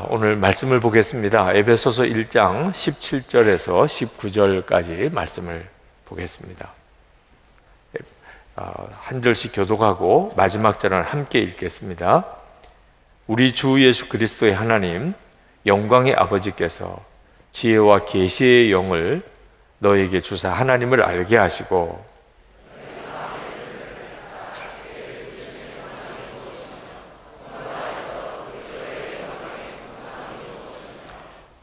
오늘 말씀을 보겠습니다. 에베소서 1장 17절에서 19절까지 말씀을 보겠습니다. 한 절씩 교독하고 마지막 절은 함께 읽겠습니다. 우리 주 예수 그리스도의 하나님, 영광의 아버지께서 지혜와 계시의 영을 너에게 주사 하나님을 알게 하시고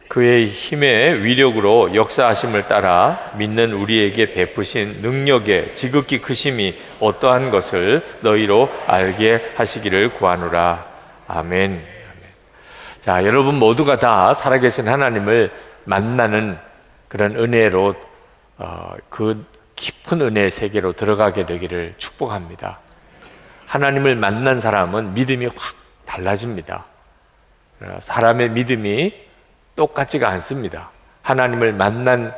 그의 힘의 위력으로 역사하심을 따라 믿는 우리에게 베푸신 능력의 지극히 크심이 어떠한 것을 너희로 알게 하시기를 구하노라. 아멘. 자, 여러분 모두가 다 살아계신 하나님을 만나는 그런 은혜로 그 깊은 은혜의 세계로 들어가게 되기를 축복합니다. 하나님을 만난 사람은 믿음이 확 달라집니다. 사람의 믿음이 똑같지가 않습니다. 하나님을 만난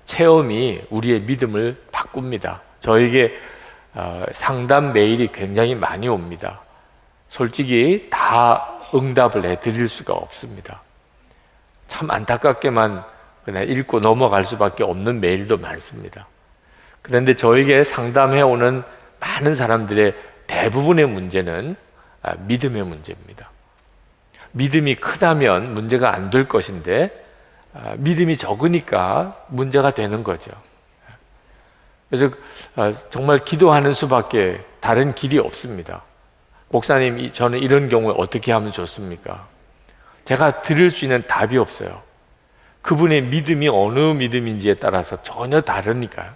체험이 우리의 믿음을 바꿉니다. 저에게 상담 메일이 굉장히 많이 옵니다. 솔직히 다 응답을 해드릴 수가 없습니다. 참 안타깝게만 그냥 읽고 넘어갈 수밖에 없는 메일도 많습니다. 그런데 저에게 상담해오는 많은 사람들의 대부분의 문제는 믿음의 문제입니다. 믿음이 크다면 문제가 안 될 것인데 믿음이 적으니까 문제가 되는 거죠. 그래서 정말 기도하는 수밖에 다른 길이 없습니다. 목사님, 저는 이런 경우에 어떻게 하면 좋습니까? 제가 드릴 수 있는 답이 없어요. 그분의 믿음이 어느 믿음인지에 따라서 전혀 다르니까요.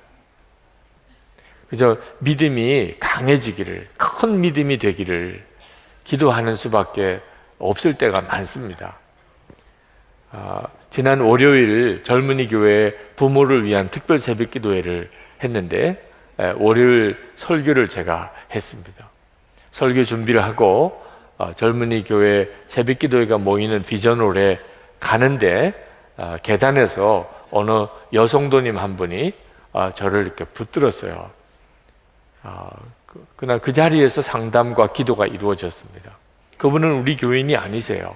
그저 믿음이 강해지기를, 큰 믿음이 되기를 기도하는 수밖에 없을 때가 많습니다. 지난 월요일 젊은이 교회 부모를 위한 특별 새벽 기도회를 했는데 월요일 설교를 제가 했습니다. 설교 준비를 하고 젊은이 교회 새벽 기도회가 모이는 비전홀에 가는데 계단에서 어느 여성도님 한 분이 저를 이렇게 붙들었어요. 그날 그 자리에서 상담과 기도가 이루어졌습니다. 그분은 우리 교인이 아니세요.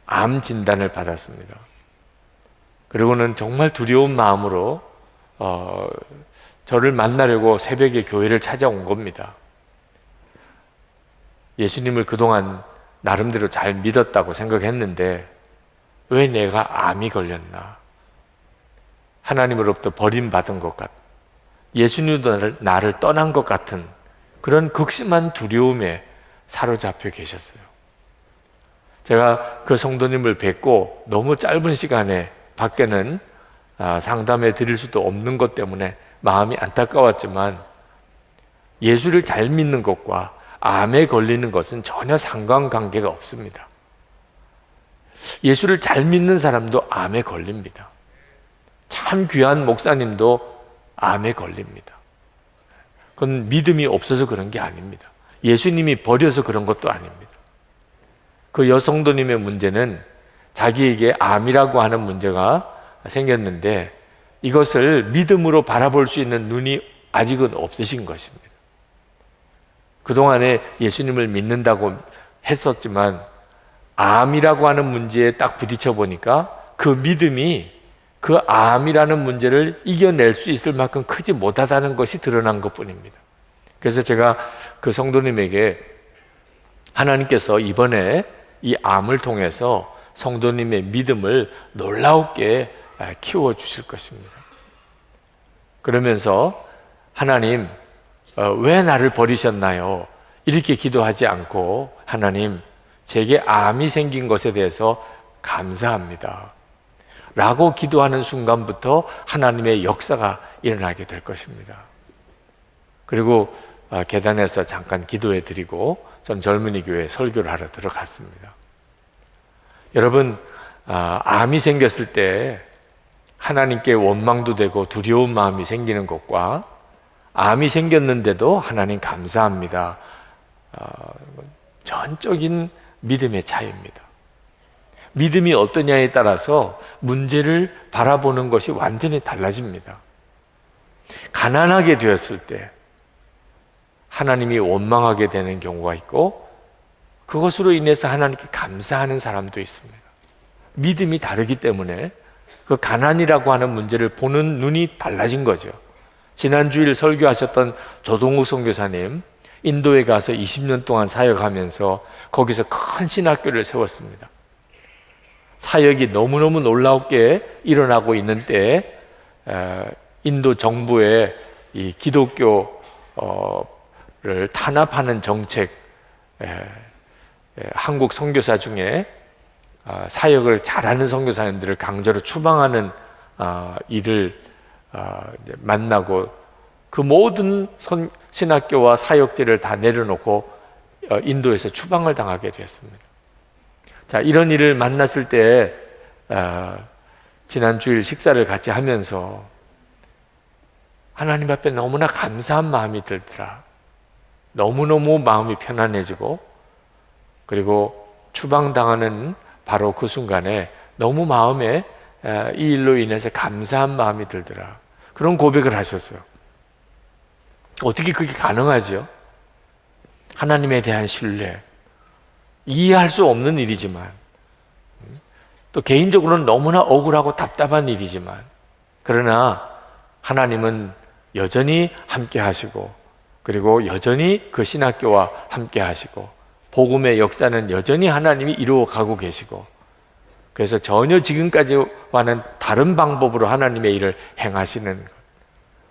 암 진단을 받았습니다. 그리고는 정말 두려운 마음으로 저를 만나려고 새벽에 교회를 찾아온 겁니다. 예수님을 그동안 나름대로 잘 믿었다고 생각했는데 왜 내가 암이 걸렸나? 하나님으로부터 버림받은 것 같, 예수님도 나를 떠난 것 같은 그런 극심한 두려움에 사로잡혀 계셨어요. 제가 그 성도님을 뵙고 너무 짧은 시간에 밖에는 상담해 드릴 수도 없는 것 때문에 마음이 안타까웠지만 예수를 잘 믿는 것과 암에 걸리는 것은 전혀 상관관계가 없습니다. 예수를 잘 믿는 사람도 암에 걸립니다. 참 귀한 목사님도 암에 걸립니다. 그건 믿음이 없어서 그런 게 아닙니다. 예수님이 버려서 그런 것도 아닙니다. 그 여성도님의 문제는 자기에게 암이라고 하는 문제가 생겼는데 이것을 믿음으로 바라볼 수 있는 눈이 아직은 없으신 것입니다. 그동안에 예수님을 믿는다고 했었지만 암이라고 하는 문제에 딱 부딪혀 보니까 그 믿음이 그 암이라는 문제를 이겨낼 수 있을 만큼 크지 못하다는 것이 드러난 것뿐입니다. 그래서 제가 그 성도님에게 하나님께서 이번에 이 암을 통해서 성도님의 믿음을 놀라웠게 키워주실 것입니다. 그러면서 하나님, 왜 나를 버리셨나요? 이렇게 기도하지 않고 하나님, 제게 암이 생긴 것에 대해서 감사합니다 라고 기도하는 순간부터 하나님의 역사가 일어나게 될 것입니다. 그리고 계단에서 잠깐 기도해 드리고 전 젊은이 교회에 설교를 하러 들어갔습니다. 여러분, 암이 생겼을 때 하나님께 원망도 되고 두려운 마음이 생기는 것과 암이 생겼는데도 하나님 감사합니다, 전적인 믿음의 차이입니다. 믿음이 어떠냐에 따라서 문제를 바라보는 것이 완전히 달라집니다. 가난하게 되었을 때 하나님이 원망하게 되는 경우가 있고 그것으로 인해서 하나님께 감사하는 사람도 있습니다. 믿음이 다르기 때문에 그 가난이라고 하는 문제를 보는 눈이 달라진 거죠. 지난 주일 설교하셨던 조동욱 선교사님, 인도에 가서 20년 동안 사역하면서 거기서 큰 신학교를 세웠습니다. 사역이 너무너무 놀랍게 일어나고 있는 때에 인도 정부의 이 기독교를 탄압하는 정책, 한국 선교사 중에 사역을 잘하는 선교사님들을 강제로 추방하는 일을 만나고 그 모든 신학교와 사역지를 다 내려놓고 인도에서 추방을 당하게 됐습니다. 자, 이런 일을 만났을 때 지난 주일 식사를 같이 하면서 하나님 앞에 너무나 감사한 마음이 들더라. 너무너무 마음이 편안해지고, 그리고 추방당하는 바로 그 순간에 너무 마음에 이 일로 인해서 감사한 마음이 들더라. 그런 고백을 하셨어요. 어떻게 그게 가능하죠? 하나님에 대한 신뢰, 이해할 수 없는 일이지만, 또 개인적으로는 너무나 억울하고 답답한 일이지만, 그러나 하나님은 여전히 함께 하시고, 그리고 여전히 그 신학교와 함께 하시고, 복음의 역사는 여전히 하나님이 이루어가고 계시고, 그래서 전혀 지금까지와는 다른 방법으로 하나님의 일을 행하시는 것.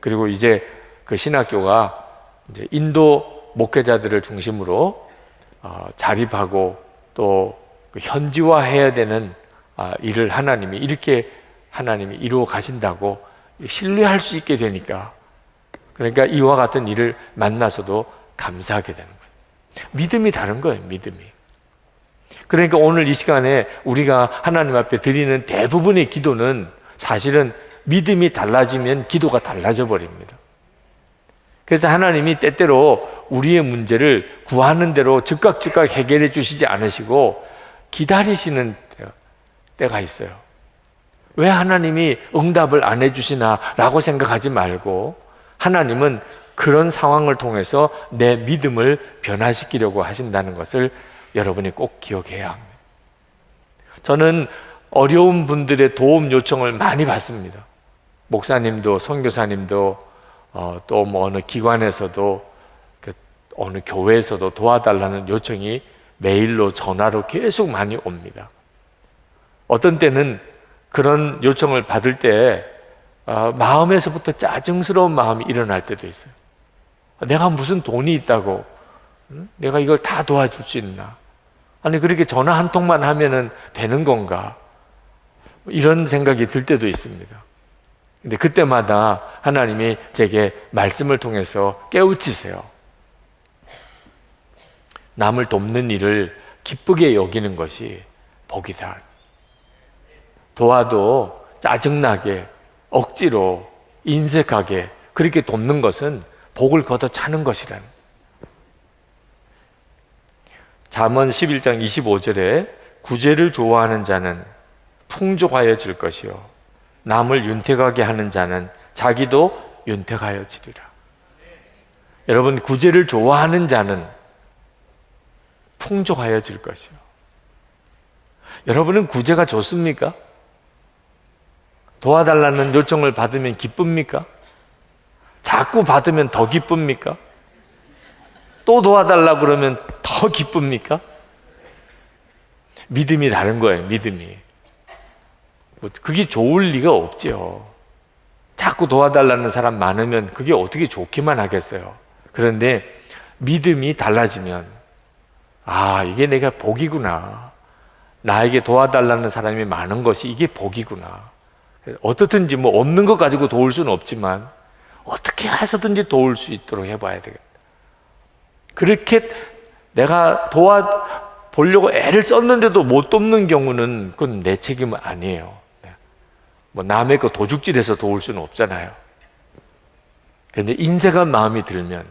그리고 이제 그 신학교가 이제 인도 목회자들을 중심으로 자립하고 또 그 현지화해야 되는 일을 하나님이 이렇게 하나님이 이루어 가신다고 신뢰할 수 있게 되니까, 그러니까 이와 같은 일을 만나서도 감사하게 되는 거예요. 믿음이 다른 거예요, 믿음이. 그러니까 오늘 이 시간에 우리가 하나님 앞에 드리는 대부분의 기도는 사실은 믿음이 달라지면 기도가 달라져 버립니다. 그래서 하나님이 때때로 우리의 문제를 구하는 대로 즉각 해결해 주시지 않으시고 기다리시는 때가 있어요. 왜 하나님이 응답을 안 해주시나 라고 생각하지 말고, 하나님은 그런 상황을 통해서 내 믿음을 변화시키려고 하신다는 것을 여러분이 꼭 기억해야 합니다. 저는 어려운 분들의 도움 요청을 많이 받습니다. 목사님도 선교사님도 또 뭐 어느 기관에서도 어느 교회에서도 도와달라는 요청이 메일로 전화로 계속 많이 옵니다. 어떤 때는 그런 요청을 받을 때 마음에서부터 짜증스러운 마음이 일어날 때도 있어요. 내가 무슨 돈이 있다고 내가 이걸 다 도와줄 수 있나? 아니 그렇게 전화 한 통만 하면은 되는 건가? 이런 생각이 들 때도 있습니다. 근데 그때마다 하나님이 제게 말씀을 통해서 깨우치세요. 남을 돕는 일을 기쁘게 여기는 것이 복이다. 도와도 짜증나게 억지로 인색하게 그렇게 돕는 것은 복을 걷어 차는 것이라는. 잠언 11장 25절에 구제를 좋아하는 자는 풍족하여질 것이요 남을 윤택하게 하는 자는 자기도 윤택하여지리라. 여러분, 구제를 좋아하는 자는 풍족하여질 것이요. 여러분은 구제가 좋습니까? 도와달라는 요청을 받으면 기쁩니까? 자꾸 받으면 더 기쁩니까? 또 도와달라고 그러면 더 기쁩니까? 믿음이 다른 거예요, 믿음이. 그게 좋을 리가 없죠. 자꾸 도와달라는 사람 많으면 그게 어떻게 좋기만 하겠어요. 그런데 믿음이 달라지면 이게 내가 복이구나. 나에게 도와달라는 사람이 많은 것이 이게 복이구나. 어떻든지 뭐 없는 것 가지고 도울 수는 없지만 어떻게 해서든지 도울 수 있도록 해봐야 되겠다. 그렇게 내가 도와보려고 애를 썼는데도 못 돕는 경우는 그건 내 책임은 아니에요. 뭐 남의 거 도둑질해서 도울 수는 없잖아요. 그런데 인색한 마음이 들면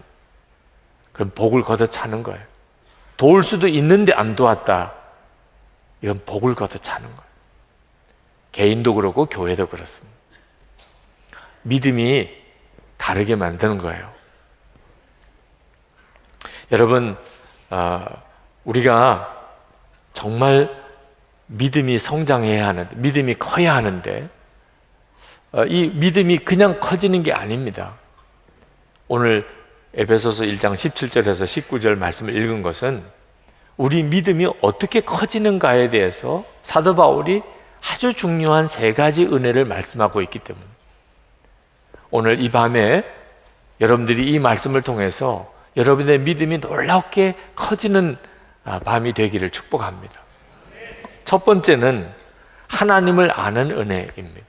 그럼 복을 걷어 차는 거예요. 도울 수도 있는데 안 도왔다. 이건 복을 걷어 차는 거예요. 개인도 그렇고 교회도 그렇습니다. 믿음이 다르게 만드는 거예요. 여러분, 우리가 정말 믿음이 성장해야 하는데, 믿음이 커야 하는데, 이 믿음이 그냥 커지는 게 아닙니다. 오늘 에베소서 1장 17절에서 19절 말씀을 읽은 것은 우리 믿음이 어떻게 커지는가에 대해서 사도 바울이 아주 중요한 세 가지 은혜를 말씀하고 있기 때문에 오늘 이 밤에 여러분들이 이 말씀을 통해서 여러분의 믿음이 놀랍게 커지는 밤이 되기를 축복합니다. 첫 번째는 하나님을 아는 은혜입니다.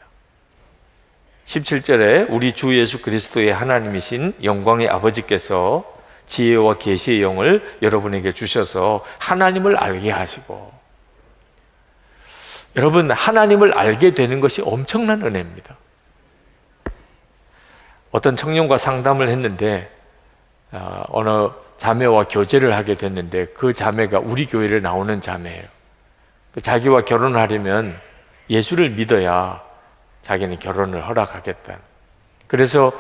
17절에 우리 주 예수 그리스도의 하나님이신 영광의 아버지께서 지혜와 계시의 영을 여러분에게 주셔서 하나님을 알게 하시고, 여러분, 하나님을 알게 되는 것이 엄청난 은혜입니다. 어떤 청년과 상담을 했는데 어느 자매와 교제를 하게 됐는데 그 자매가 우리 교회를 나오는 자매예요. 자기와 결혼하려면 예수를 믿어야 자기는 결혼을 허락하겠다. 그래서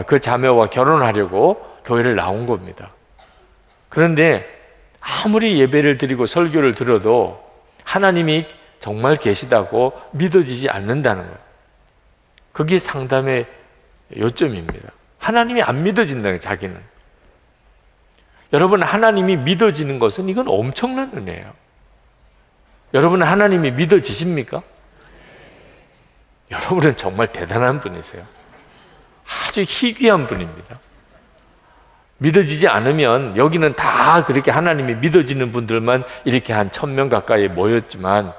그 자매와 결혼하려고 교회를 나온 겁니다. 그런데 아무리 예배를 드리고 설교를 들어도 하나님이 정말 계시다고 믿어지지 않는다는 거예요. 그게 상담의 요점입니다. 하나님이 안 믿어진다는 거예요, 자기는. 여러분, 하나님이 믿어지는 것은 이건 엄청난 은혜예요. 여러분은 하나님이 믿어지십니까? 여러분은 정말 대단한 분이세요. 아주 희귀한 분입니다. 믿어지지 않으면 여기는 다 그렇게 하나님이 믿어지는 분들만 이렇게 한 1000명 가까이 모였지만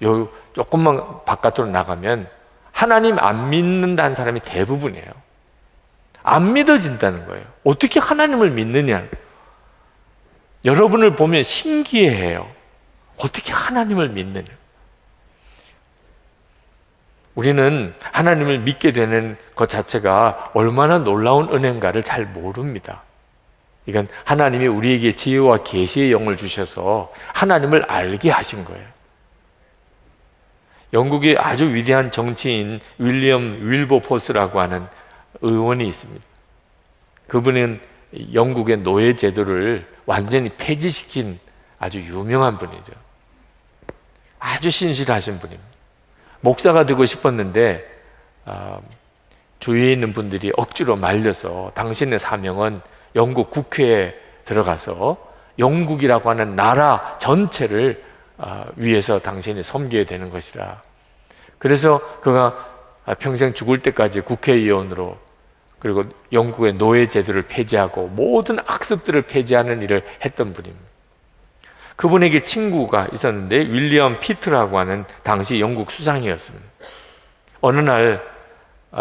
요 조금만 바깥으로 나가면 하나님 안 믿는다는 사람이 대부분이에요. 안 믿어진다는 거예요. 어떻게 하나님을 믿느냐. 여러분을 보면 신기해해요. 어떻게 하나님을 믿느냐. 우리는 하나님을 믿게 되는 것 자체가 얼마나 놀라운 은혜인가를 잘 모릅니다. 이건 하나님이 우리에게 지혜와 계시의 영을 주셔서 하나님을 알게 하신 거예요. 영국의 아주 위대한 정치인 윌리엄 윌버포스라고 하는 의원이 있습니다. 그분은 영국의 노예 제도를 완전히 폐지시킨 아주 유명한 분이죠. 아주 신실하신 분입니다. 목사가 되고 싶었는데 주위에 있는 분들이 억지로 말려서 당신의 사명은 영국 국회에 들어가서 영국이라고 하는 나라 전체를 위해서 당신이 섬겨야 되는 것이라. 그래서 그가 평생 죽을 때까지 국회의원으로, 그리고 영국의 노예 제도를 폐지하고 모든 악습들을 폐지하는 일을 했던 분입니다. 그분에게 친구가 있었는데 윌리엄 피트라고 하는 당시 영국 수상이었습니다. 어느 날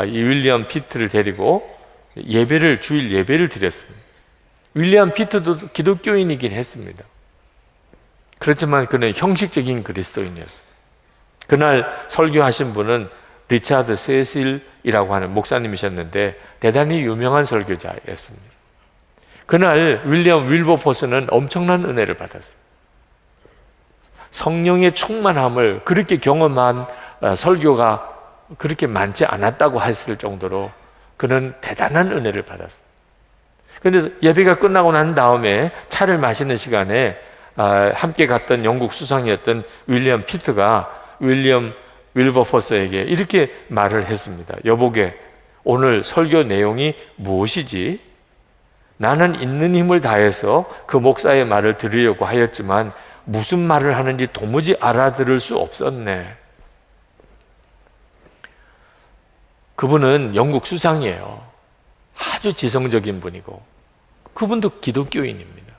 이 윌리엄 피트를 데리고 주일 예배를 드렸습니다. 윌리엄 피트도 기독교인이긴 했습니다. 그렇지만 그는 형식적인 그리스도인이었어요. 그날 설교하신 분은 리차드 세실이라고 하는 목사님이셨는데 대단히 유명한 설교자였습니다. 그날 윌리엄 윌버포스는 엄청난 은혜를 받았어요. 성령의 충만함을 그렇게 경험한 설교가 그렇게 많지 않았다고 했을 정도로 그는 대단한 은혜를 받았어요. 그런데 예배가 끝나고 난 다음에 차를 마시는 시간에 함께 갔던 영국 수상이었던 윌리엄 피트가 윌리엄 윌버포스에게 이렇게 말을 했습니다. 여보게, 오늘 설교 내용이 무엇이지? 나는 있는 힘을 다해서 그 목사의 말을 들으려고 하였지만 무슨 말을 하는지 도무지 알아들을 수 없었네. 그분은 영국 수상이에요. 아주 지성적인 분이고 그분도 기독교인입니다.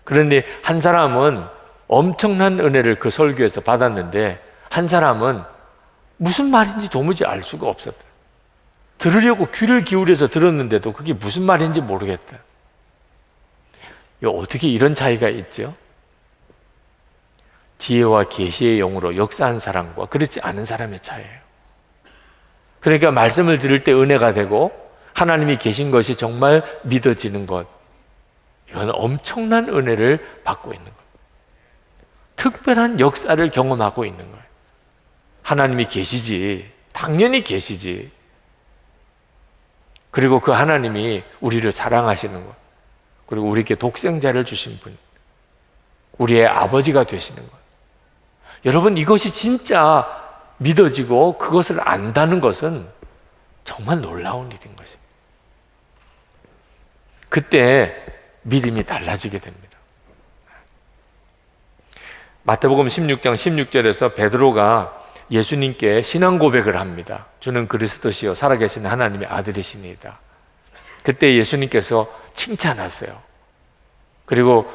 그런데 한 사람은 엄청난 은혜를 그 설교에서 받았는데 한 사람은 무슨 말인지 도무지 알 수가 없었다. 들으려고 귀를 기울여서 들었는데도 그게 무슨 말인지 모르겠다. 어떻게 이런 차이가 있죠? 지혜와 계시의 영으로 역사한 사람과 그렇지 않은 사람의 차이예요. 그러니까 말씀을 들을 때 은혜가 되고 하나님이 계신 것이 정말 믿어지는 것, 이건 엄청난 은혜를 받고 있는 거예요. 특별한 역사를 경험하고 있는 거예요. 하나님이 계시지, 당연히 계시지. 그리고 그 하나님이 우리를 사랑하시는 것, 그리고 우리에게 독생자를 주신 분, 우리의 아버지가 되시는 거예요. 여러분, 이것이 진짜 믿어지고 그것을 안다는 것은 정말 놀라운 일인 것입니다. 그때 믿음이 달라지게 됩니다. 마태복음 16장 16절에서 베드로가 예수님께 신앙 고백을 합니다. 주는 그리스도시요 살아계신 하나님의 아들이시니이다. 그때 예수님께서 칭찬하세요. 그리고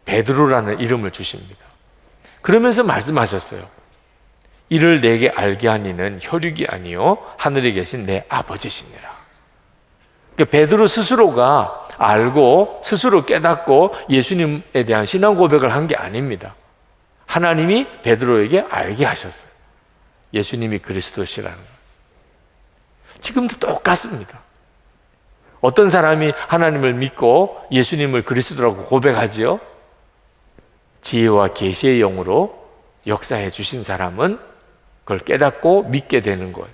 베드로라는 이름을 주십니다. 그러면서 말씀하셨어요. 이를 내게 알게 하니는 혈육이 아니요 하늘에 계신 내 아버지시니라. 그러니까 베드로 스스로가 알고 스스로 깨닫고 예수님에 대한 신앙 고백을 한 게 아닙니다. 하나님이 베드로에게 알게 하셨어요. 예수님이 그리스도시라는 것. 지금도 똑같습니다. 어떤 사람이 하나님을 믿고 예수님을 그리스도라고 고백하지요? 지혜와 계시의 영으로 역사해 주신 사람은 그걸 깨닫고 믿게 되는 거예요.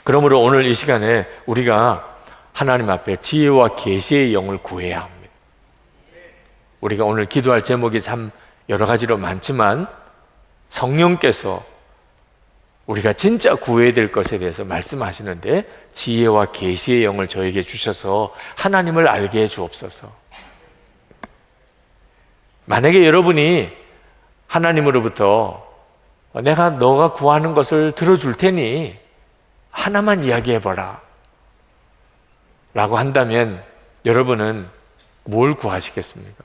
그러므로 오늘 이 시간에 우리가 하나님 앞에 지혜와 계시의 영을 구해야 합니다. 우리가 오늘 기도할 제목이 참 여러 가지로 많지만 성령께서 우리가 진짜 구해야 될 것에 대해서 말씀하시는데 지혜와 계시의 영을 저에게 주셔서 하나님을 알게 해 주옵소서. 만약에 여러분이 하나님으로부터 내가 너가 구하는 것을 들어줄 테니 하나만 이야기해봐라 라고 한다면 여러분은 뭘 구하시겠습니까?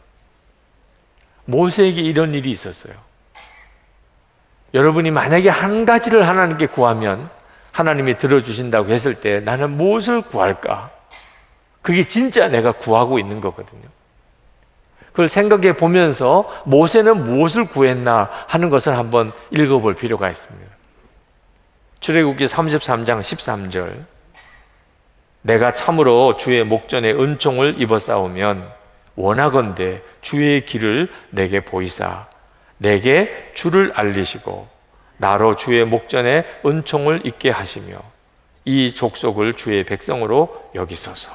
모세에게 이런 일이 있었어요. 여러분이 만약에 한 가지를 하나님께 구하면 하나님이 들어주신다고 했을 때 나는 무엇을 구할까? 그게 진짜 내가 구하고 있는 거거든요. 그걸 생각해 보면서 모세는 무엇을 구했나 하는 것을 한번 읽어볼 필요가 있습니다. 출애굽기 33장 13절 내가 참으로 주의 목전에 은총을 입어싸우면 원하건대 주의 길을 내게 보이사 내게 주를 알리시고 나로 주의 목전에 은총을 입게 하시며 이 족속을 주의 백성으로 여기소서.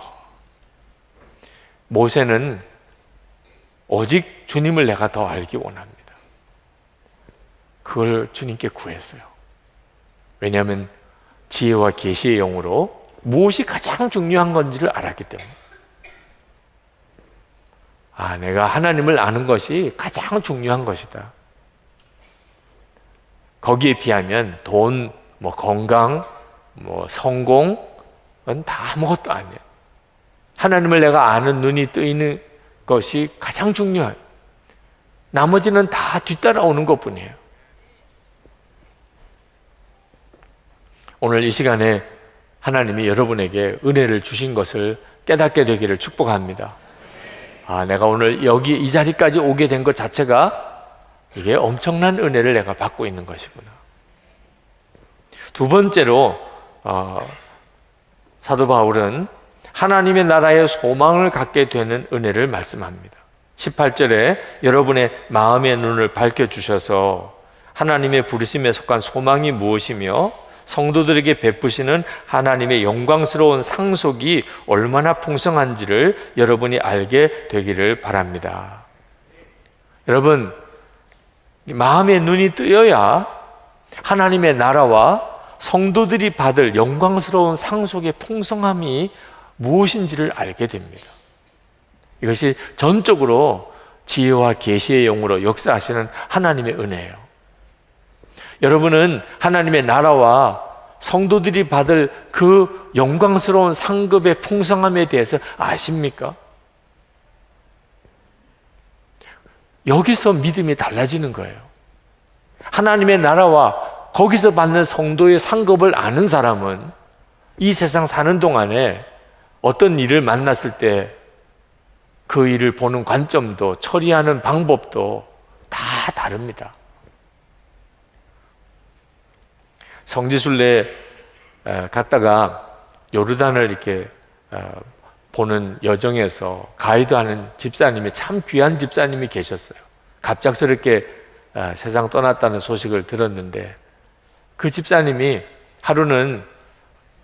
모세는 오직 주님을 내가 더 알기 원합니다. 그걸 주님께 구했어요. 왜냐하면 지혜와 계시의 영으로 무엇이 가장 중요한 건지를 알았기 때문에 내가 하나님을 아는 것이 가장 중요한 것이다. 거기에 비하면 돈, 건강, 성공은 다 아무것도 아니에요. 하나님을 내가 아는 눈이 뜨이는 것이 가장 중요해요. 나머지는 다 뒤따라오는 것뿐이에요. 오늘 이 시간에 하나님이 여러분에게 은혜를 주신 것을 깨닫게 되기를 축복합니다. 내가 오늘 여기 이 자리까지 오게 된 것 자체가 이게 엄청난 은혜를 내가 받고 있는 것이구나. 두 번째로 사도 바울은 하나님의 나라의 소망을 갖게 되는 은혜를 말씀합니다. 18절에 여러분의 마음의 눈을 밝혀주셔서 하나님의 부르심에 속한 소망이 무엇이며 성도들에게 베푸시는 하나님의 영광스러운 상속이 얼마나 풍성한지를 여러분이 알게 되기를 바랍니다. 여러분, 마음의 눈이 뜨여야 하나님의 나라와 성도들이 받을 영광스러운 상속의 풍성함이 무엇인지를 알게 됩니다. 이것이 전적으로 지혜와 계시의 영으로 역사하시는 하나님의 은혜예요. 여러분은 하나님의 나라와 성도들이 받을 그 영광스러운 상급의 풍성함에 대해서 아십니까? 여기서 믿음이 달라지는 거예요. 하나님의 나라와 거기서 받는 성도의 상급을 아는 사람은 이 세상 사는 동안에 어떤 일을 만났을 때 그 일을 보는 관점도 처리하는 방법도 다 다릅니다. 성지순례 갔다가 요르단을 이렇게 보는 여정에서 가이드하는 집사님이 참 귀한 집사님이 계셨어요. 갑작스럽게 세상 떠났다는 소식을 들었는데 그 집사님이 하루는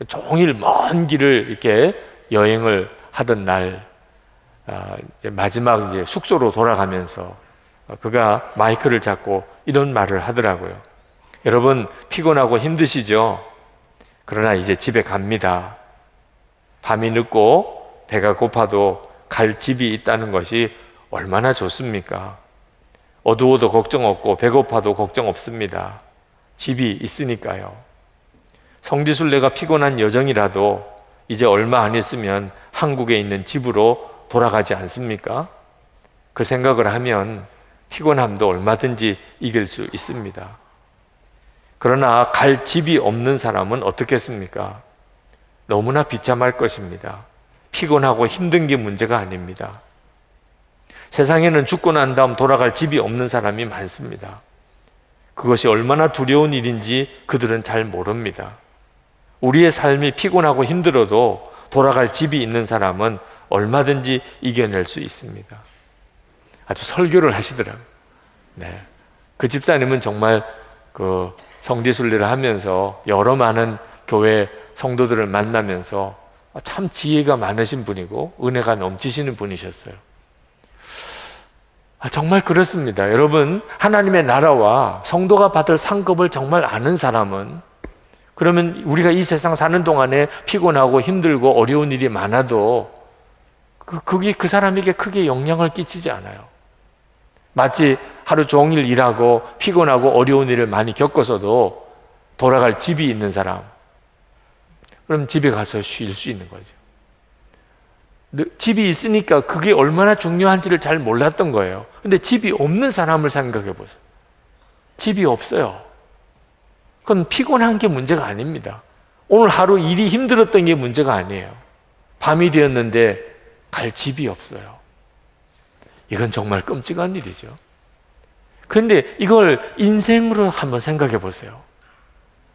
종일 먼 길을 이렇게 여행을 하던 날 이제 마지막 이제 숙소로 돌아가면서 그가 마이크를 잡고 이런 말을 하더라고요. 여러분 피곤하고 힘드시죠? 그러나 이제 집에 갑니다. 밤이 늦고 배가 고파도 갈 집이 있다는 것이 얼마나 좋습니까? 어두워도 걱정 없고 배고파도 걱정 없습니다. 집이 있으니까요. 성지순례가 피곤한 여정이라도 이제 얼마 안 있으면 한국에 있는 집으로 돌아가지 않습니까? 그 생각을 하면 피곤함도 얼마든지 이길 수 있습니다. 그러나 갈 집이 없는 사람은 어떻겠습니까? 너무나 비참할 것입니다. 피곤하고 힘든 게 문제가 아닙니다. 세상에는 죽고 난 다음 돌아갈 집이 없는 사람이 많습니다. 그것이 얼마나 두려운 일인지 그들은 잘 모릅니다. 우리의 삶이 피곤하고 힘들어도 돌아갈 집이 있는 사람은 얼마든지 이겨낼 수 있습니다. 아주 설교를 하시더라고요. 네. 그 집사님은 정말 그 성지순례를 하면서 여러 많은 교회 성도들을 만나면서 참 지혜가 많으신 분이고 은혜가 넘치시는 분이셨어요. 정말 그렇습니다. 여러분, 하나님의 나라와 성도가 받을 상급을 정말 아는 사람은, 그러면 우리가 이 세상 사는 동안에 피곤하고 힘들고 어려운 일이 많아도 그게 그 사람에게 크게 영향을 끼치지 않아요. 마치 하루 종일 일하고 피곤하고 어려운 일을 많이 겪어서도 돌아갈 집이 있는 사람, 그럼 집에 가서 쉴 수 있는 거죠. 집이 있으니까 그게 얼마나 중요한지를 잘 몰랐던 거예요. 근데 집이 없는 사람을 생각해 보세요. 집이 없어요. 그건 피곤한 게 문제가 아닙니다. 오늘 하루 일이 힘들었던 게 문제가 아니에요. 밤이 되었는데 갈 집이 없어요. 이건 정말 끔찍한 일이죠. 그런데 이걸 인생으로 한번 생각해 보세요.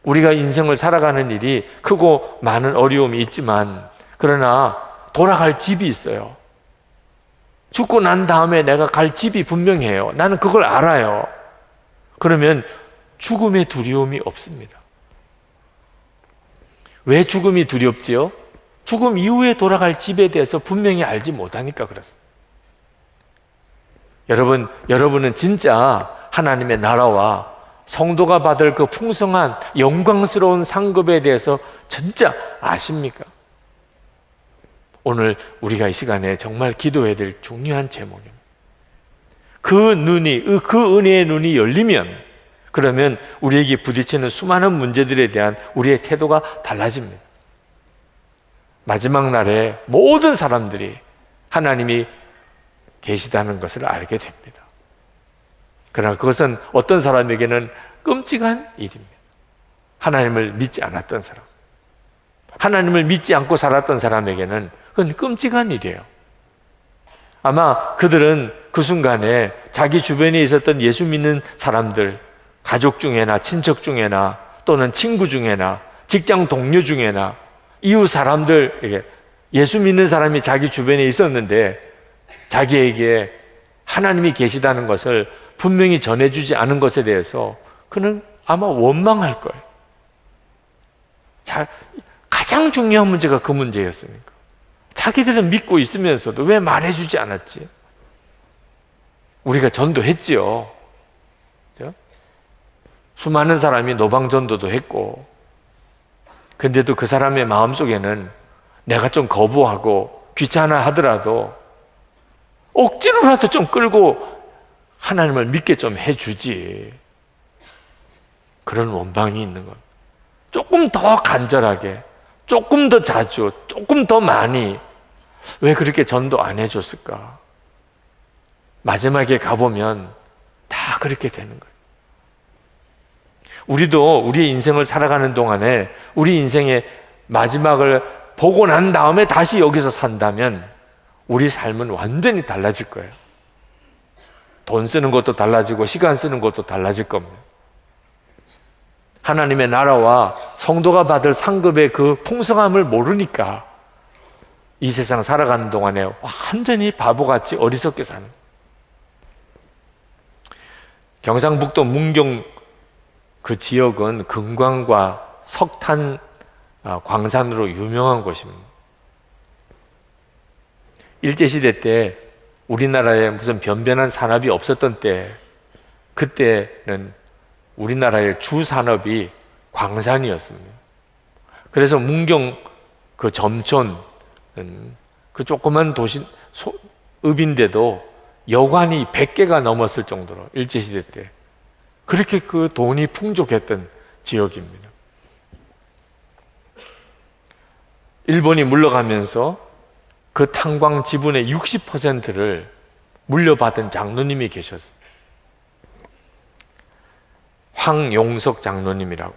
우리가 인생을 살아가는 일이 크고 많은 어려움이 있지만, 그러나 돌아갈 집이 있어요. 죽고 난 다음에 내가 갈 집이 분명해요. 나는 그걸 알아요. 그러면 죽음의 두려움이 없습니다. 왜 죽음이 두렵지요? 죽음 이후에 돌아갈 집에 대해서 분명히 알지 못하니까 그렇습니다. 여러분은 진짜 하나님의 나라와 성도가 받을 그 풍성한 영광스러운 상급에 대해서 진짜 아십니까? 오늘 우리가 이 시간에 정말 기도해야 될 중요한 제목입니다. 그 은혜의 눈이 열리면, 그러면 우리에게 부딪히는 수많은 문제들에 대한 우리의 태도가 달라집니다. 마지막 날에 모든 사람들이 하나님이 계시다는 것을 알게 됩니다. 그러나 그것은 어떤 사람에게는 끔찍한 일입니다. 하나님을 믿지 않았던 사람, 하나님을 믿지 않고 살았던 사람에게는 그건 끔찍한 일이에요. 아마 그들은 그 순간에 자기 주변에 있었던 예수 믿는 사람들, 가족 중에나 친척 중에나 또는 친구 중에나 직장 동료 중에나 이웃 사람들에게 예수 믿는 사람이 자기 주변에 있었는데 자기에게 하나님이 계시다는 것을 분명히 전해주지 않은 것에 대해서 그는 아마 원망할 거예요. 가장 중요한 문제가 그 문제였으니까. 자기들은 믿고 있으면서도 왜 말해주지 않았지? 우리가 전도했지요. 그렇죠? 수많은 사람이 노방전도도 했고, 근데도 그 사람의 마음속에는 내가 좀 거부하고 귀찮아 하더라도 억지로라도 좀 끌고 하나님을 믿게 좀 해주지. 그런 원망이 있는 것. 조금 더 간절하게, 조금 더 자주, 조금 더 많이 왜 그렇게 전도 안 해줬을까? 마지막에 가보면 다 그렇게 되는 거예요. 우리도 우리의 인생을 살아가는 동안에 우리 인생의 마지막을 보고 난 다음에 다시 여기서 산다면 우리 삶은 완전히 달라질 거예요. 돈 쓰는 것도 달라지고 시간 쓰는 것도 달라질 겁니다. 하나님의 나라와 성도가 받을 상급의 그 풍성함을 모르니까 이 세상 살아가는 동안에 완전히 바보같이 어리석게 사는. 경상북도 문경 그 지역은 금광과 석탄 광산으로 유명한 곳입니다. 일제시대 때 우리나라에 무슨 변변한 산업이 없었던 때, 그때는 우리나라의 주 산업이 광산이었습니다. 그래서 문경 그 점촌, 그 조그만 도시 읍인데도 여관이 100개가 넘었을 정도로 일제시대 때 그렇게 그 돈이 풍족했던 지역입니다. 일본이 물러가면서 그 탄광 지분의 60%를 물려받은 장로님이 계셨어요. 황용석 장로님이라고.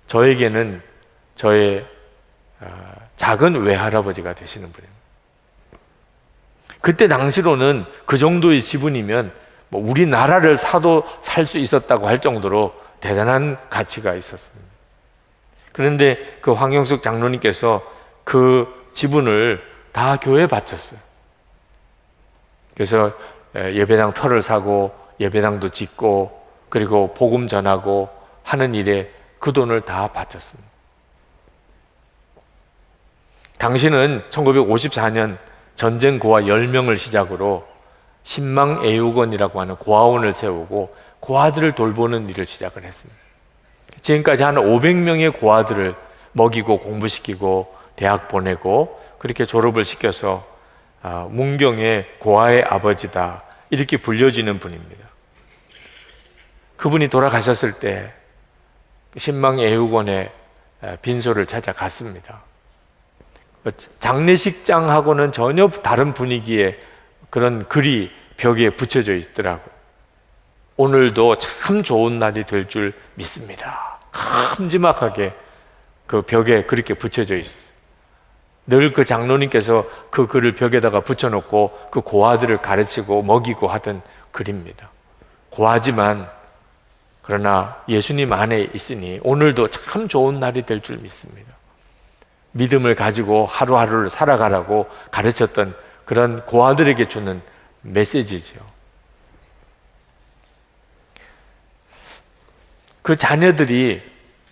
저에게는 저의 작은 외할아버지가 되시는 분입니다. 그때 당시로는 그 정도의 지분이면 뭐 우리나라를 사도 살 수 있었다고 할 정도로 대단한 가치가 있었습니다. 그런데 그 황용석 장로님께서 그 지분을 다 교회에 바쳤어요. 그래서 예배당 터를 사고 예배당도 짓고 그리고 복음 전하고 하는 일에 그 돈을 다 바쳤습니다. 당시는 1954년 전쟁 고아 10명을 시작으로 신망애육원이라고 하는 고아원을 세우고 고아들을 돌보는 일을 시작을 했습니다. 지금까지 한 500명의 고아들을 먹이고 공부시키고 대학 보내고 그렇게 졸업을 시켜서 문경의 고아의 아버지다 이렇게 불려지는 분입니다. 그분이 돌아가셨을 때 신망애육원에 빈소를 찾아갔습니다. 장례식장하고는 전혀 다른 분위기의 그런 글이 벽에 붙여져 있더라고요. 오늘도 참 좋은 날이 될 줄 믿습니다. 큼지막하게 그 벽에 그렇게 붙여져 있었어요. 늘 그 장로님께서 그 글을 벽에다가 붙여놓고 그 고아들을 가르치고 먹이고 하던 글입니다. 고아지만 그러나 예수님 안에 있으니 오늘도 참 좋은 날이 될 줄 믿습니다. 믿음을 가지고 하루하루를 살아가라고 가르쳤던 그런 고아들에게 주는 메시지죠. 그 자녀들이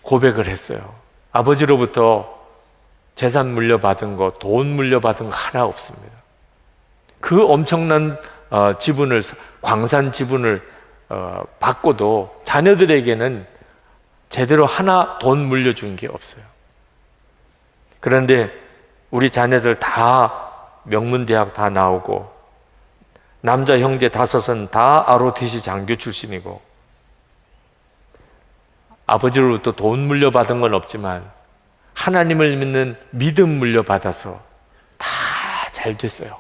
고백을 했어요. 아버지로부터 재산 물려받은 거, 돈 물려받은 거 하나 없습니다. 그 엄청난 지분을, 광산 지분을 받고도 자녀들에게는 제대로 하나 돈 물려준 게 없어요. 그런데 우리 자녀들 다 명문대학 다 나오고 남자 형제 5은 다 ROTC 장교 출신이고 아버지로부터 돈 물려받은 건 없지만 하나님을 믿는 믿음 물려받아서 다 잘 됐어요.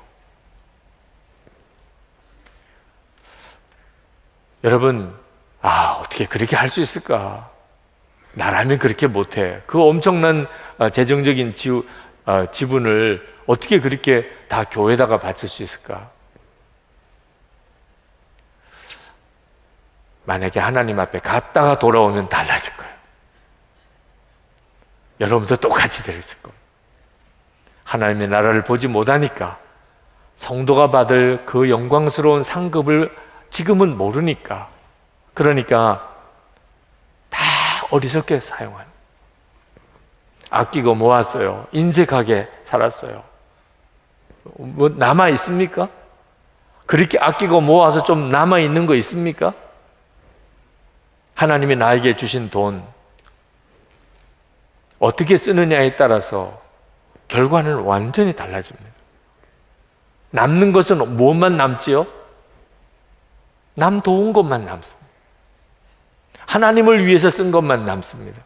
여러분, 어떻게 그렇게 할 수 있을까? 나라면 그렇게 못해. 그 엄청난 재정적인 지분을 어떻게 그렇게 다 교회에다가 바칠 수 있을까? 만약에 하나님 앞에 갔다가 돌아오면 달라질 거예요. 여러분도 똑같이 되실 겁니다. 하나님의 나라를 보지 못하니까 성도가 받을 그 영광스러운 상급을 지금은 모르니까 그러니까 다 어리석게 사용하는 아끼고 모았어요. 인색하게 살았어요. 뭐 남아 있습니까? 그렇게 아끼고 모아서 좀 남아 있는 거 있습니까? 하나님이 나에게 주신 돈 어떻게 쓰느냐에 따라서 결과는 완전히 달라집니다. 남는 것은 무엇만 남지요? 남 도운 것만 남습니다. 하나님을 위해서 쓴 것만 남습니다.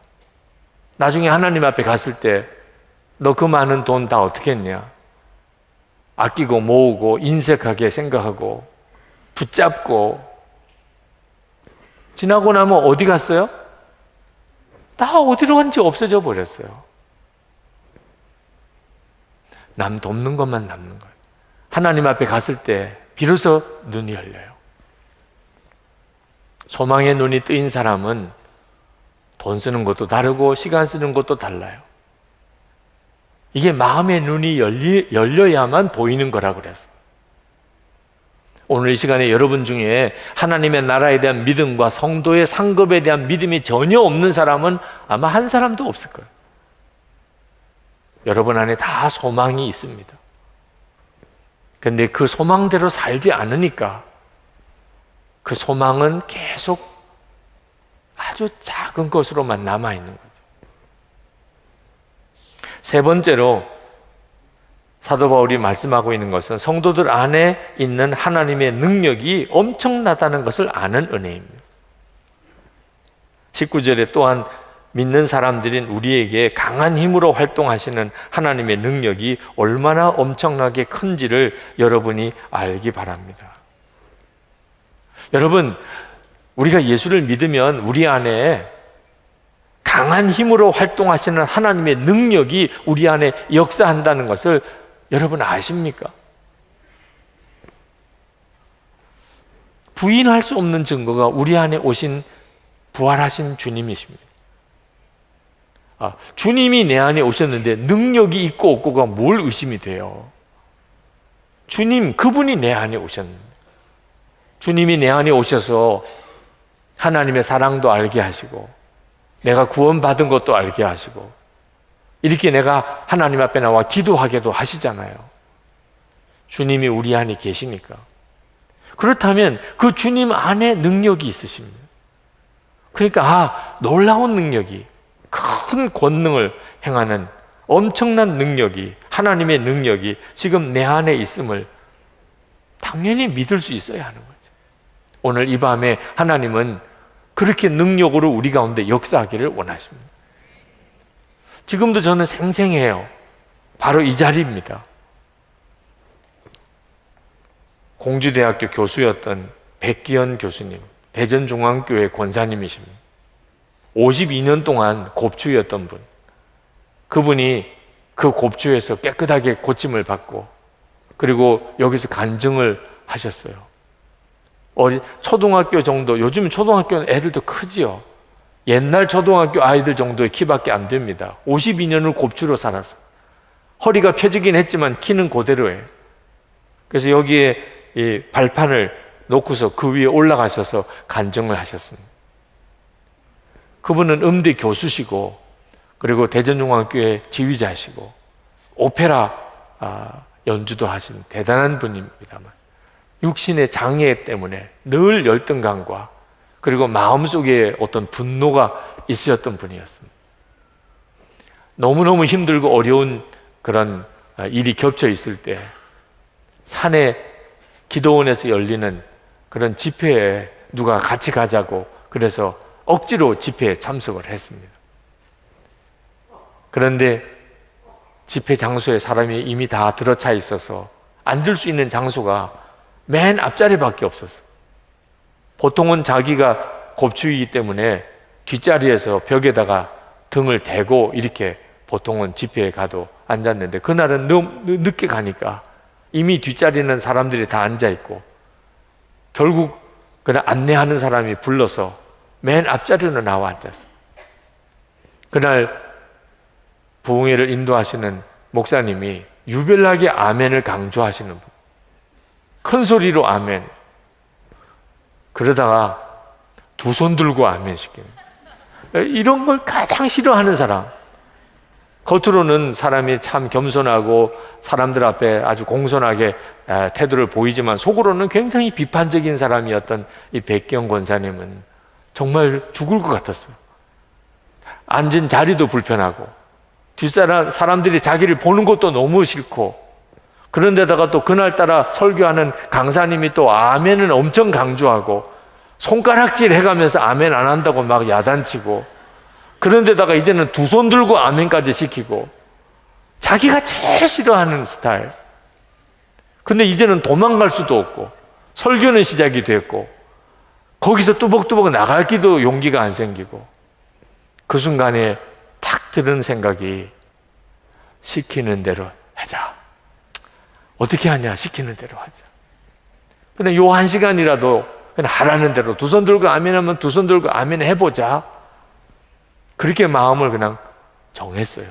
나중에 하나님 앞에 갔을 때 너 그 많은 돈 다 어떻게 했냐? 아끼고 모으고 인색하게 생각하고 붙잡고 지나고 나면 어디 갔어요? 다 어디로 간지 없어져 버렸어요. 남 돕는 것만 남는 거예요. 하나님 앞에 갔을 때 비로소 눈이 열려요. 소망의 눈이 뜨인 사람은 돈 쓰는 것도 다르고 시간 쓰는 것도 달라요. 이게 마음의 눈이 열려야만 보이는 거라고 그랬어요. 오늘 이 시간에 여러분 중에 하나님의 나라에 대한 믿음과 성도의 상급에 대한 믿음이 전혀 없는 사람은 아마 한 사람도 없을 거예요. 여러분 안에 다 소망이 있습니다. 근데 그 소망대로 살지 않으니까 그 소망은 계속 아주 작은 것으로만 남아있는 거죠. 세 번째로 사도 바울이 말씀하고 있는 것은 성도들 안에 있는 하나님의 능력이 엄청나다는 것을 아는 은혜입니다. 19절에 또한 믿는 사람들인 우리에게 강한 힘으로 활동하시는 하나님의 능력이 얼마나 엄청나게 큰지를 여러분이 알기 바랍니다. 여러분, 우리가 예수를 믿으면 우리 안에 강한 힘으로 활동하시는 하나님의 능력이 우리 안에 역사한다는 것을 여러분 아십니까? 부인할 수 없는 증거가 우리 안에 오신 부활하신 주님이십니다. 주님이 내 안에 오셨는데 능력이 있고 없고가 뭘 의심이 돼요? 주님, 그분이 내 안에 오셨는데, 주님이 내 안에 오셔서 하나님의 사랑도 알게 하시고 내가 구원받은 것도 알게 하시고 이렇게 내가 하나님 앞에 나와 기도하게도 하시잖아요. 주님이 우리 안에 계시니까. 그렇다면 그 주님 안에 능력이 있으십니다. 그러니까 놀라운 능력이, 큰 권능을 행하는 엄청난 능력이, 하나님의 능력이 지금 내 안에 있음을 당연히 믿을 수 있어야 하는 거죠. 오늘 이 밤에 하나님은 그렇게 능력으로 우리 가운데 역사하기를 원하십니다. 지금도 저는 생생해요. 바로 이 자리입니다. 공주대학교 교수였던 백기현 교수님, 대전중앙교회 권사님이십니다. 52년 동안 곱추였던 분, 그분이 그 곱추에서 깨끗하게 고침을 받고 그리고 여기서 간증을 하셨어요. 초등학교 정도, 요즘 초등학교는 애들도 크지요. 옛날 초등학교 아이들 정도의 키밖에 안 됩니다. 52년을 곱추로 살았어요. 허리가 펴지긴 했지만 키는 그대로예요. 그래서 여기에 이 발판을 놓고서 그 위에 올라가셔서 간증을 하셨습니다. 그분은 음대 교수시고 그리고 대전중앙교회 지휘자시고 오페라 연주도 하신 대단한 분입니다만 육신의 장애 때문에 늘 열등감과 그리고 마음속에 어떤 분노가 있으셨던 분이었습니다. 너무너무 힘들고 어려운 그런 일이 겹쳐 있을 때 산에 기도원에서 열리는 그런 집회에 누가 같이 가자고 그래서 억지로 집회에 참석을 했습니다. 그런데 집회 장소에 사람이 이미 다 들어차 있어서 앉을 수 있는 장소가 맨 앞자리밖에 없었어요. 보통은 자기가 곱추이기 때문에 뒷자리에서 벽에다가 등을 대고 이렇게 보통은 집회에 가도 앉았는데 그날은 너무 늦게 가니까 이미 뒷자리는 사람들이 다 앉아있고 결국 그날 안내하는 사람이 불러서 맨 앞자리로 나와 앉았어요. 그날 부흥회를 인도하시는 목사님이 유별나게 아멘을 강조하시는 분, 큰 소리로 아멘, 그러다가 두 손 들고 아멘 시키는, 이런 걸 가장 싫어하는 사람, 겉으로는 사람이 참 겸손하고 사람들 앞에 아주 공손하게 태도를 보이지만 속으로는 굉장히 비판적인 사람이었던 이 백경 권사님은 정말 죽을 것 같았어요. 앉은 자리도 불편하고 뒷사람 사람들이 자기를 보는 것도 너무 싫고, 그런데다가 또 그날따라 설교하는 강사님이 또 아멘은 엄청 강조하고 손가락질 해가면서 아멘 안 한다고 막 야단치고, 그런데다가 이제는 두 손 들고 아멘까지 시키고 자기가 제일 싫어하는 스타일. 근데 이제는 도망갈 수도 없고 설교는 시작이 됐고 거기서 뚜벅뚜벅 나갈 기도 용기가 안 생기고, 그 순간에 탁 드는 생각이 시키는 대로 하자. 어떻게 하냐? 시키는 대로 하자. 근데 요 한 시간이라도 그냥 하라는 대로 두 손 들고 아멘 하면 두 손 들고 아멘 해보자. 그렇게 마음을 그냥 정했어요.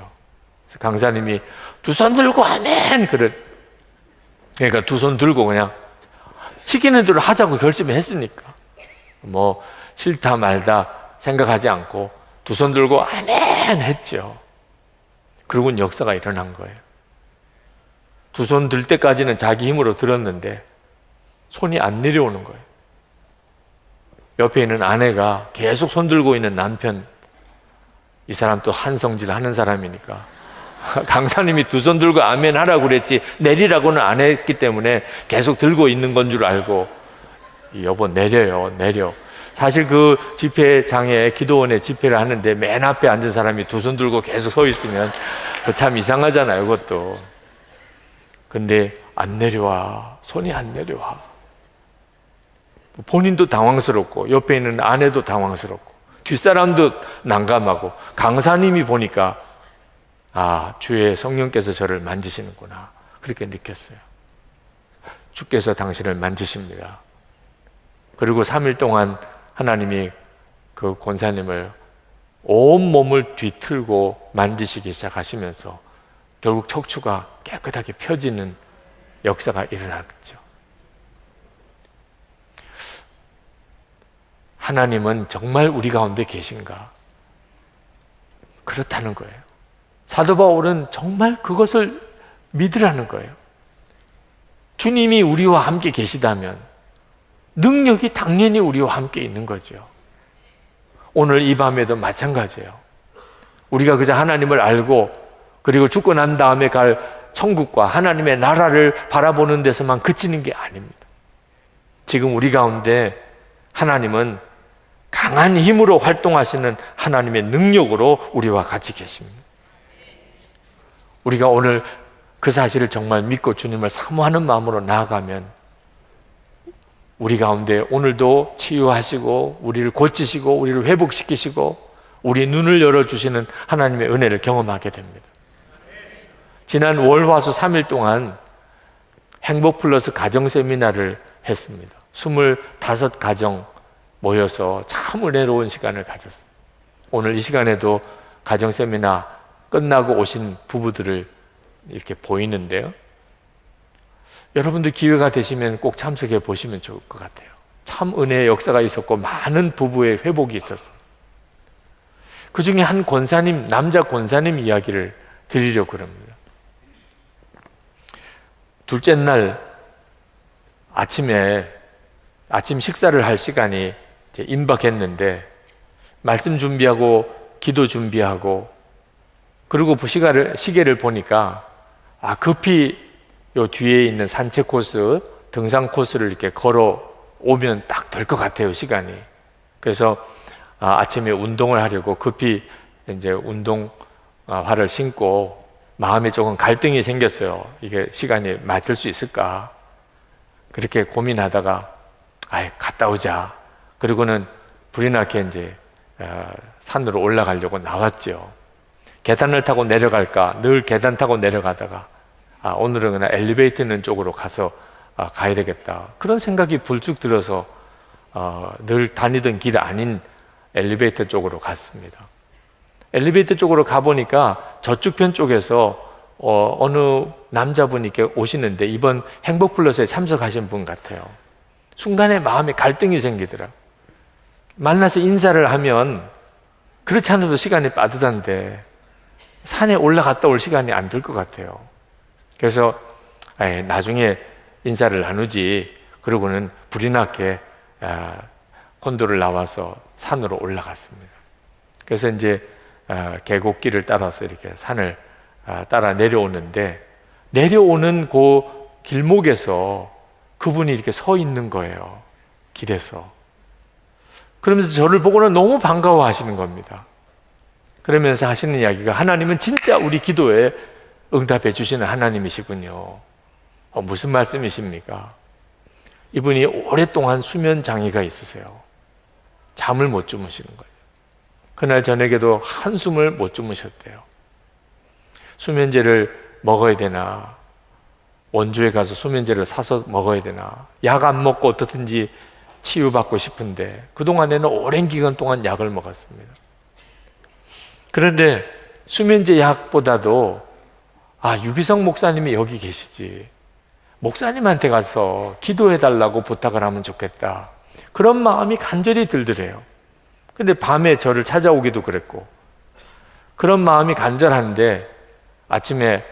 그래서 강사님이 두 손 들고 아멘! 그러니까 두 손 들고 그냥 시키는 대로 하자고 결심했으니까 뭐 싫다 말다 생각하지 않고 두 손 들고 아멘! 했죠. 그러고는 역사가 일어난 거예요. 두 손 들 때까지는 자기 힘으로 들었는데 손이 안 내려오는 거예요. 옆에 있는 아내가 계속 손 들고 있는 남편, 이 사람 또 한성질 하는 사람이니까 강사님이 두 손 들고 아멘 하라고 그랬지 내리라고는 안 했기 때문에 계속 들고 있는 건 줄 알고, 여보 내려요, 내려. 사실 그 집회장에, 기도원에 집회를 하는데 맨 앞에 앉은 사람이 두 손 들고 계속 서 있으면 참 이상하잖아요, 그것도. 근데 안 내려와. 손이 안 내려와. 본인도 당황스럽고 옆에 있는 아내도 당황스럽고 뒷사람도 난감하고, 강사님이 보니까 아, 주의 성령께서 저를 만지시는구나, 그렇게 느꼈어요. 주께서 당신을 만지십니다. 그리고 3일 동안 하나님이 그 권사님을 온 몸을 뒤틀고 만지시기 시작하시면서 결국 척추가 깨끗하게 펴지는 역사가 일어났죠. 하나님은 정말 우리 가운데 계신가? 그렇다는 거예요. 사도 바울은 정말 그것을 믿으라는 거예요. 주님이 우리와 함께 계시다면 능력이 당연히 우리와 함께 있는 거죠. 오늘 이 밤에도 마찬가지예요. 우리가 그저 하나님을 알고 그리고 죽고 난 다음에 갈 천국과 하나님의 나라를 바라보는 데서만 그치는 게 아닙니다. 지금 우리 가운데 하나님은 강한 힘으로 활동하시는 하나님의 능력으로 우리와 같이 계십니다. 우리가 오늘 그 사실을 정말 믿고 주님을 사모하는 마음으로 나아가면 우리 가운데 오늘도 치유하시고 우리를 고치시고 우리를 회복시키시고 우리 눈을 열어주시는 하나님의 은혜를 경험하게 됩니다. 지난 월, 화, 수 3일 동안 행복 플러스 가정 세미나를 했습니다. 25가정 모여서 참 은혜로운 시간을 가졌습니다. 오늘 이 시간에도 가정 세미나 끝나고 오신 부부들을 이렇게 보이는데요. 여러분들 기회가 되시면 꼭 참석해 보시면 좋을 것 같아요. 참 은혜의 역사가 있었고 많은 부부의 회복이 있었어요. 그 중에 한 권사님, 남자 권사님 이야기를 드리려고 합니다. 둘째 날 아침에 아침 식사를 할 시간이 임박했는데 말씀 준비하고 기도 준비하고 그리고 시계를 보니까 급히 요 뒤에 있는 산책 코스, 등산 코스를 이렇게 걸어 오면 딱 될 것 같아요, 시간이. 그래서 아침에 운동을 하려고 급히 이제 운동화를 신고 마음에 조금 갈등이 생겼어요. 이게 시간이 맞을 수 있을까? 그렇게 고민하다가 갔다 오자. 그리고는 불이 나게 이제 산으로 올라가려고 나왔죠. 계단을 타고 내려갈까? 늘 계단 타고 내려가다가 오늘은 그냥 엘리베이터 있는 쪽으로 가서 가야 되겠다. 그런 생각이 불쑥 들어서 늘 다니던 길이 아닌 엘리베이터 쪽으로 갔습니다. 엘리베이터 쪽으로 가보니까 저쪽 편 쪽에서 어느 남자분이 이렇게 오시는데 이번 행복플러스에 참석하신 분 같아요. 순간에 마음에 갈등이 생기더라. 만나서 인사를 하면 그렇지 않아도 시간이 빠듯한데 산에 올라갔다 올 시간이 안 될 것 같아요. 그래서 나중에 인사를 나누지 그러고는 불이 나게 콘도를 나와서 산으로 올라갔습니다. 그래서 이제 계곡길을 따라서 이렇게 산을 따라 내려오는데 내려오는 그 길목에서 그분이 이렇게 서 있는 거예요. 길에서. 그러면서 저를 보고는 너무 반가워하시는 겁니다. 그러면서 하시는 이야기가 하나님은 진짜 우리 기도에 응답해 주시는 하나님이시군요. 무슨 말씀이십니까? 이분이 오랫동안 수면 장애가 있으세요. 잠을 못 주무시는 거예요. 그날 저녁에도 한숨을 못 주무셨대요. 수면제를 먹어야 되나, 원주에 가서 수면제를 사서 먹어야 되나, 약 안 먹고 어떻든지 치유받고 싶은데 그동안에는 오랜 기간 동안 약을 먹었습니다. 그런데 수면제 약보다도 유기성 목사님이 여기 계시지, 목사님한테 가서 기도해달라고 부탁을 하면 좋겠다, 그런 마음이 간절히 들더래요. 근데 밤에 저를 찾아오기도 그랬고, 그런 마음이 간절한데 아침에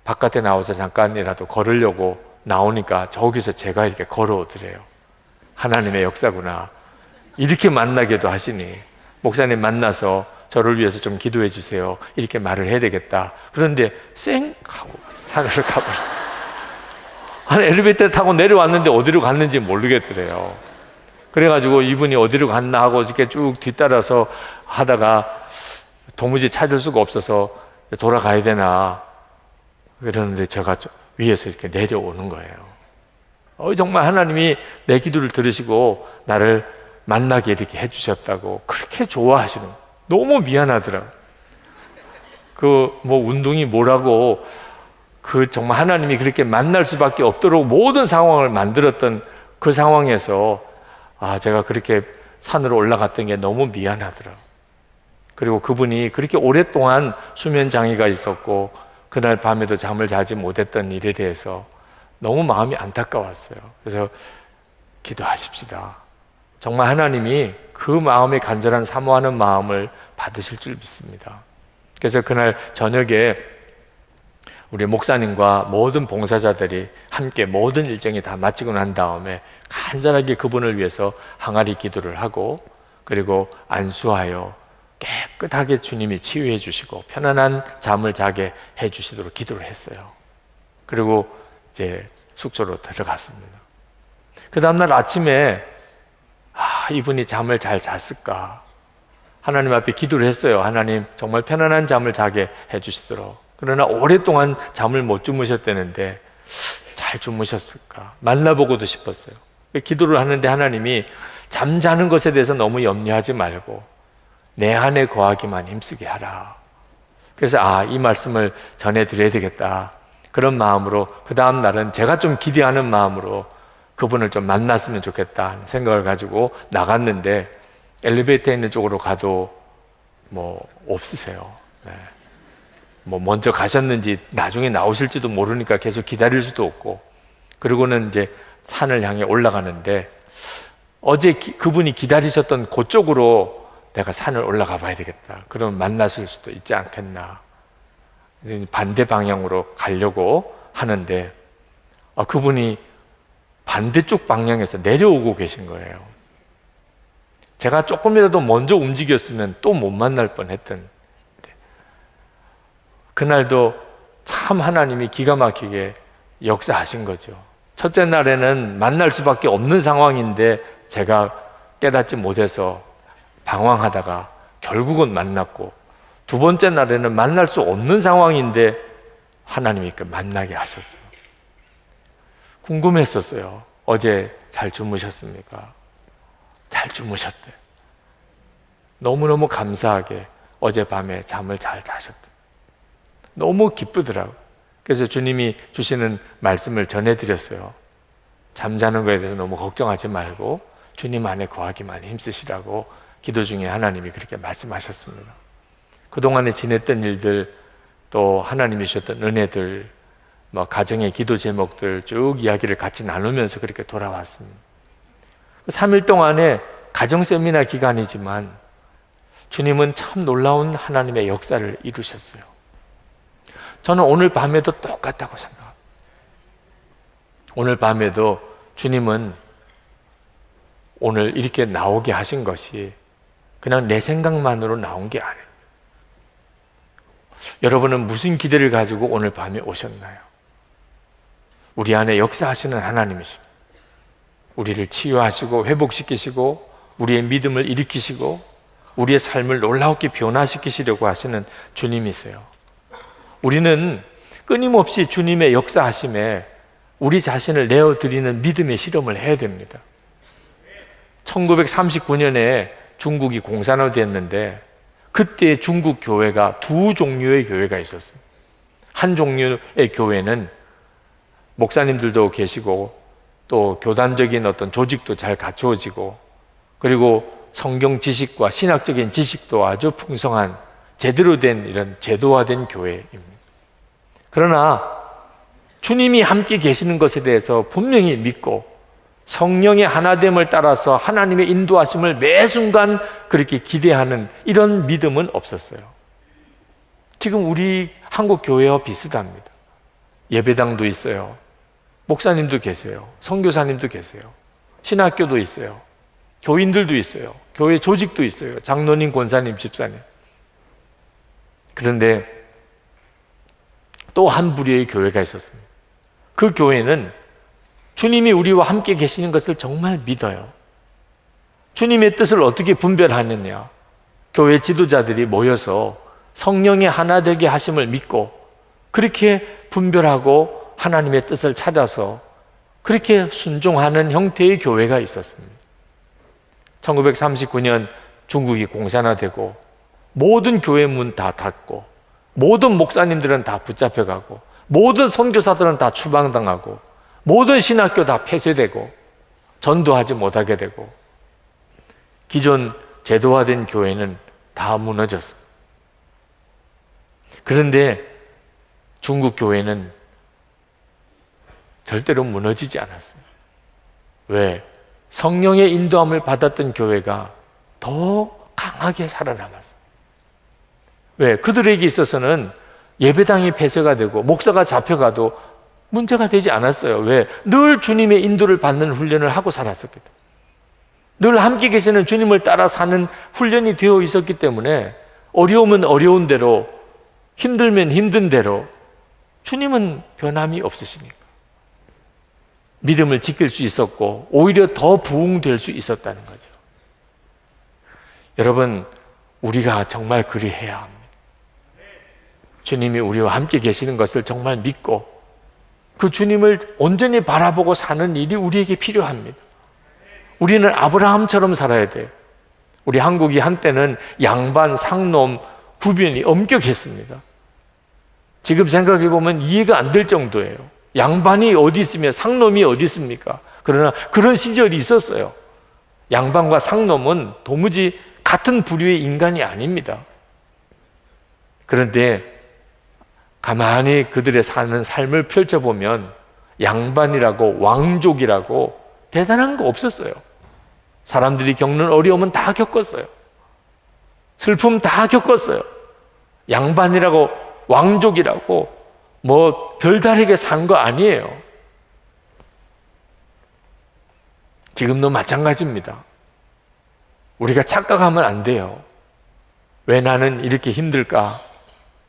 바깥에 나와서 잠깐이라도 걸으려고 나오니까 저기서 제가 이렇게 걸어오더래요. 하나님의 역사구나. 이렇게 만나게도 하시니 목사님 만나서 저를 위해서 좀 기도해 주세요. 이렇게 말을 해야 되겠다. 그런데 쌩 하고 산으로 가버려. 한 엘리베이터 타고 내려왔는데 어디로 갔는지 모르겠더래요. 그래가지고 이분이 어디로 갔나 하고 이렇게 쭉 뒤따라서 하다가 도무지 찾을 수가 없어서 돌아가야 되나 그러는데 제가 위에서 이렇게 내려오는 거예요. 정말 하나님이 내 기도를 들으시고 나를 만나게 이렇게 해주셨다고 그렇게 좋아하시는, 너무 미안하더라고요. 뭐 운동이 뭐라고, 정말 하나님이 그렇게 만날 수밖에 없도록 모든 상황을 만들었던 그 상황에서 제가 그렇게 산으로 올라갔던 게 너무 미안하더라고요. 그리고 그분이 그렇게 오랫동안 수면 장애가 있었고 그날 밤에도 잠을 자지 못했던 일에 대해서 너무 마음이 안타까웠어요. 그래서 기도하십시다. 정말 하나님이 그 마음의 간절한 사모하는 마음을 받으실 줄 믿습니다. 그래서 그날 저녁에 우리 목사님과 모든 봉사자들이 함께 모든 일정이 다 마치고 난 다음에 간절하게 그분을 위해서 항아리 기도를 하고, 그리고 안수하여 깨끗하게 주님이 치유해 주시고 편안한 잠을 자게 해 주시도록 기도를 했어요. 그리고 이제 숙소로 들어갔습니다. 그 다음날 아침에 이분이 잠을 잘 잤을까 하나님 앞에 기도를 했어요. 하나님 정말 편안한 잠을 자게 해 주시도록. 그러나 오랫동안 잠을 못 주무셨다는데 잘 주무셨을까 만나보고도 싶었어요. 기도를 하는데 하나님이 잠자는 것에 대해서 너무 염려하지 말고 내 안에 거하기만 힘쓰게 하라. 그래서 이 말씀을 전해드려야 되겠다, 그런 마음으로 그 다음 날은 제가 좀 기대하는 마음으로 그분을 좀 만났으면 좋겠다 생각을 가지고 나갔는데 엘리베이터에 있는 쪽으로 가도 뭐 없으세요. 네. 뭐 먼저 가셨는지 나중에 나오실지도 모르니까 계속 기다릴 수도 없고, 그리고는 이제 산을 향해 올라가는데 어제 그분이 기다리셨던 그쪽으로 내가 산을 올라가 봐야 되겠다. 그러면 만났을 수도 있지 않겠나. 반대 방향으로 가려고 하는데 그분이 반대쪽 방향에서 내려오고 계신 거예요. 제가 조금이라도 먼저 움직였으면 또 못 만날 뻔했던. 그날도 참 하나님이 기가 막히게 역사하신 거죠. 첫째 날에는 만날 수밖에 없는 상황인데 제가 깨닫지 못해서 방황하다가 결국은 만났고, 두 번째 날에는 만날 수 없는 상황인데 하나님이 만나게 하셨어요. 궁금했었어요. 어제 잘 주무셨습니까? 잘 주무셨대. 너무너무 감사하게 어젯밤에 잠을 잘 자셨대. 너무 기쁘더라고요. 그래서 주님이 주시는 말씀을 전해드렸어요. 잠자는 거에 대해서 너무 걱정하지 말고 주님 안에 거하기만 힘쓰시라고 기도 중에 하나님이 그렇게 말씀하셨습니다. 그동안에 지냈던 일들, 또 하나님이 주셨던 은혜들, 가정의 기도 제목들 쭉 이야기를 같이 나누면서 그렇게 돌아왔습니다. 3일 동안에 가정 세미나 기간이지만 주님은 참 놀라운 하나님의 역사를 이루셨어요. 저는 오늘 밤에도 똑같다고 생각합니다. 오늘 밤에도 주님은 오늘 이렇게 나오게 하신 것이 그냥 내 생각만으로 나온 게 아니에요. 여러분은 무슨 기대를 가지고 오늘 밤에 오셨나요? 우리 안에 역사하시는 하나님이십니다. 우리를 치유하시고 회복시키시고 우리의 믿음을 일으키시고 우리의 삶을 놀랍게 변화시키시려고 하시는 주님이세요. 우리는 끊임없이 주님의 역사하심에 우리 자신을 내어드리는 믿음의 실험을 해야 됩니다. 1939년에 중국이 공산화됐는데 그때 중국 교회가 두 종류의 교회가 있었습니다. 한 종류의 교회는 목사님들도 계시고 또 교단적인 어떤 조직도 잘 갖추어지고 그리고 성경 지식과 신학적인 지식도 아주 풍성한 제대로 된 이런 제도화된 교회입니다. 그러나 주님이 함께 계시는 것에 대해서 분명히 믿고 성령의 하나됨을 따라서 하나님의 인도하심을 매 순간 그렇게 기대하는 이런 믿음은 없었어요. 지금 우리 한국 교회와 비슷합니다. 예배당도 있어요. 목사님도 계세요. 선교사님도 계세요. 신학교도 있어요. 교인들도 있어요. 교회 조직도 있어요. 장로님, 권사님, 집사님. 그런데 또 한 부류의 교회가 있었습니다. 그 교회는 주님이 우리와 함께 계시는 것을 정말 믿어요. 주님의 뜻을 어떻게 분별하느냐? 교회 지도자들이 모여서 성령의 하나 되게 하심을 믿고 그렇게 분별하고 하나님의 뜻을 찾아서 그렇게 순종하는 형태의 교회가 있었습니다. 1939년 중국이 공산화되고 모든 교회 문 다 닫고 모든 목사님들은 다 붙잡혀가고 모든 선교사들은 다 추방당하고 모든 신학교 다 폐쇄되고 전도하지 못하게 되고 기존 제도화된 교회는 다 무너졌습니다. 그런데 중국 교회는 절대로 무너지지 않았어요. 왜? 성령의 인도함을 받았던 교회가 더 강하게 살아남았어요. 왜? 그들에게 있어서는 예배당이 폐쇄가 되고 목사가 잡혀가도 문제가 되지 않았어요. 왜? 늘 주님의 인도를 받는 훈련을 하고 살았었기 때문에. 늘 함께 계시는 주님을 따라 사는 훈련이 되어 있었기 때문에 어려우면 어려운 대로, 힘들면 힘든 대로 주님은 변함이 없으시니까 믿음을 지킬 수 있었고 오히려 더 부흥될 수 있었다는 거죠. 여러분, 우리가 정말 그리해야 합니다. 주님이 우리와 함께 계시는 것을 정말 믿고 그 주님을 온전히 바라보고 사는 일이 우리에게 필요합니다. 우리는 아브라함처럼 살아야 돼요. 우리 한국이 한때는 양반, 상놈 구별이 엄격했습니다. 지금 생각해 보면 이해가 안 될 정도예요. 양반이 어디 있으며 상놈이 어디 있습니까? 그러나 그런 시절이 있었어요. 양반과 상놈은 도무지 같은 부류의 인간이 아닙니다. 그런데 가만히 그들의 사는 삶을 펼쳐보면 양반이라고 왕족이라고 대단한 거 없었어요. 사람들이 겪는 어려움은 다 겪었어요. 슬픔 다 겪었어요. 양반이라고 왕족이라고 뭐 별다르게 산 거 아니에요. 지금도 마찬가지입니다. 우리가 착각하면 안 돼요. 왜 나는 이렇게 힘들까?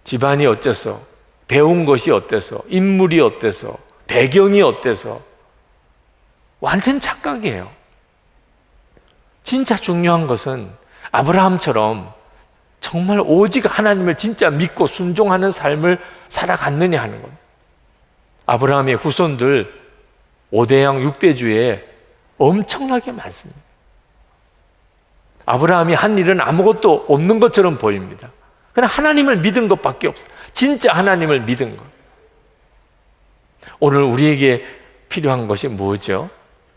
집안이 어째서? 배운 것이 어때서? 인물이 어때서? 배경이 어때서? 완전 착각이에요. 진짜 중요한 것은 아브라함처럼 정말 오직 하나님을 진짜 믿고 순종하는 삶을 살아갔느냐 하는 겁니다. 아브라함의 후손들 5대양 6대주에 엄청나게 많습니다. 아브라함이 한 일은 아무것도 없는 것처럼 보입니다. 그냥 하나님을 믿은 것밖에 없어요. 진짜 하나님을 믿은 것. 오늘 우리에게 필요한 것이 뭐죠?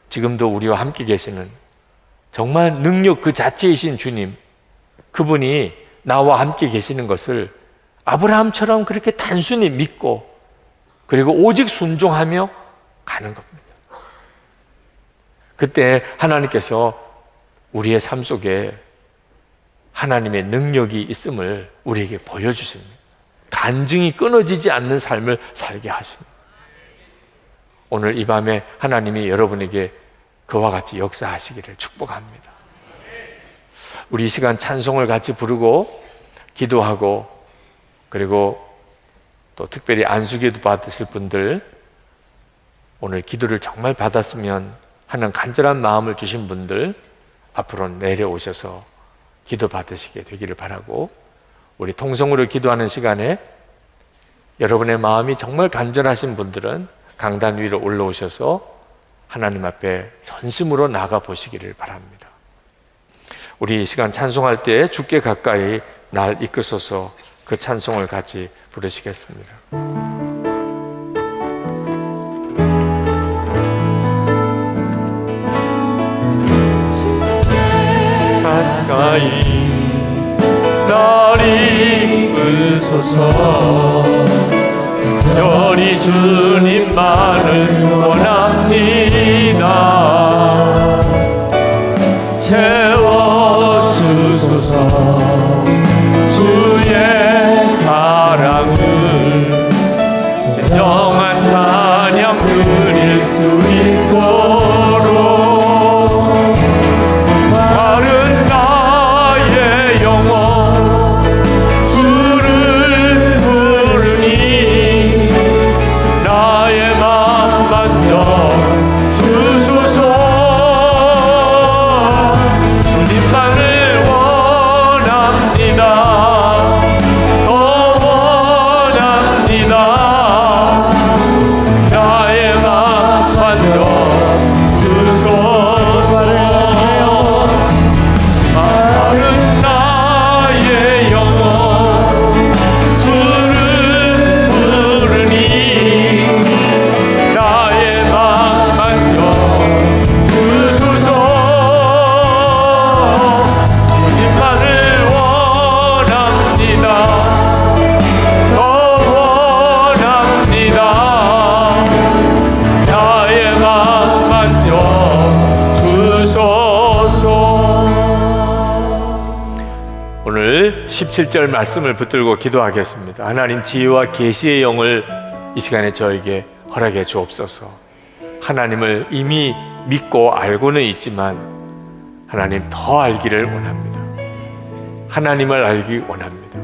지금도 우리와 함께 계시는 정말 능력 그 자체이신 주님, 그분이 나와 함께 계시는 것을 아브라함처럼 그렇게 단순히 믿고 그리고 오직 순종하며 가는 겁니다. 그때 하나님께서 우리의 삶 속에 하나님의 능력이 있음을 우리에게 보여주십니다. 간증이 끊어지지 않는 삶을 살게 하십니다. 오늘 이 밤에 하나님이 여러분에게 그와 같이 역사하시기를 축복합니다. 우리 이 시간 찬송을 같이 부르고 기도하고 그리고 또 특별히 안수기도 받으실 분들, 오늘 기도를 정말 받았으면 하는 간절한 마음을 주신 분들 앞으로 내려오셔서 기도 받으시게 되기를 바라고, 우리 통성으로 기도하는 시간에 여러분의 마음이 정말 간절하신 분들은 강단 위로 올라오셔서 하나님 앞에 전심으로 나가 보시기를 바랍니다. 우리 이 시간 찬송할 때 주께 가까이 날 이끄소서, 그 찬송을 같이 부르시겠습니다. 가까이 날 이끄소서, 저리 주님만을 원합니다. 채워주소서 주의 사랑을 진정한 있도록 다른 나의 영혼 주를 부르니 나의 맘 만져 주소서. 주님만을 원합니다. 더 원합니다. 나의 맘 만져 주소서. 다른 나의 영혼 주를 부르니 나의 맘 만져 주소서. 주님만을 원합니다. 더 원합니다. 나의 맘 만져 주소서. 오늘 17절 말씀을 붙들고 기도하겠습니다. 하나님, 지혜와 계시의 영을 이 시간에 저에게 허락해 주옵소서. 하나님을 이미 믿고 알고는 있지만 하나님 더 알기를 원합니다. 하나님을 알기 원합니다.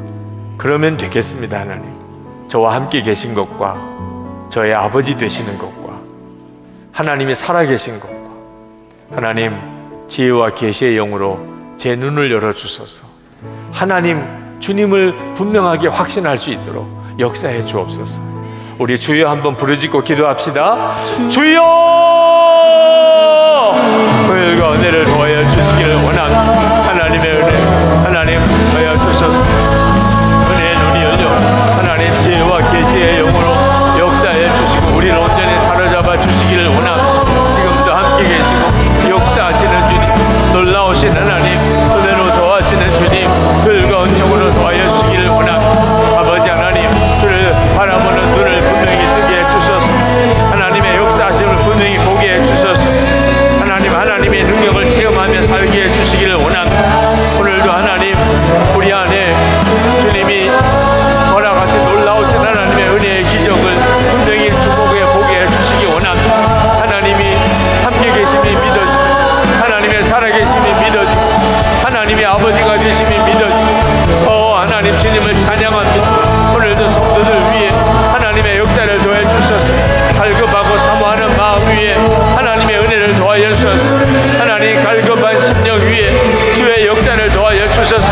그러면 되겠습니다. 하나님, 저와 함께 계신 것과 저의 아버지 되시는 것과 하나님이 살아계신 것과 하나님 지혜와 계시의 영으로 제 눈을 열어주소서. 하나님 주님을 분명하게 확신할 수 있도록 역사해 주옵소서. 우리 주여 한번 부르짖고 기도합시다. 주여! 은혜가 은혜를 더하여 주시기를 원합니다. 하나님의 은혜, 하나님 더하여 주소서. 은혜의 눈이 열려 하나님 지혜와 계시의 영으로 역사해 주시고 우리를 온전히 사로잡아 주시기를 원합니다. 지금도 함께 계시고 역사하시는 주님, 놀라우신 하나님, 은혜로 더하시는 주님, 즐거운 정으로 더하여 주시기를 원합니다. 아버지 하나님, 주를 바라보는 눈을 분명히 뜨게 해주소서. 하나님의 역사하심을 분명히 보게 해주소서. 하나님의 능력을 체험하며 살게 해주시기를 원합니다. 오늘도 하나님, 우리 안에 주님이 허락하신 놀라우신 하나님의 은혜의 기적을 분명히 주목해 보게 해주시기 원합니다. 하나님이 함께 계심이 믿어지고 하나님의 살아계심이 믿어지고 하나님의 아버지가 되심이 믿어지고 하나님 주님을 찬양합니다. 오늘도 성도들 위해 하나님의 역사를 더해 주셔서 갈급하고 사모하는 마음 위에 하나님의 은혜를 더하여 주셔서 하나님 갈급한 심령 위에 주의 역사를 더하여 주셔서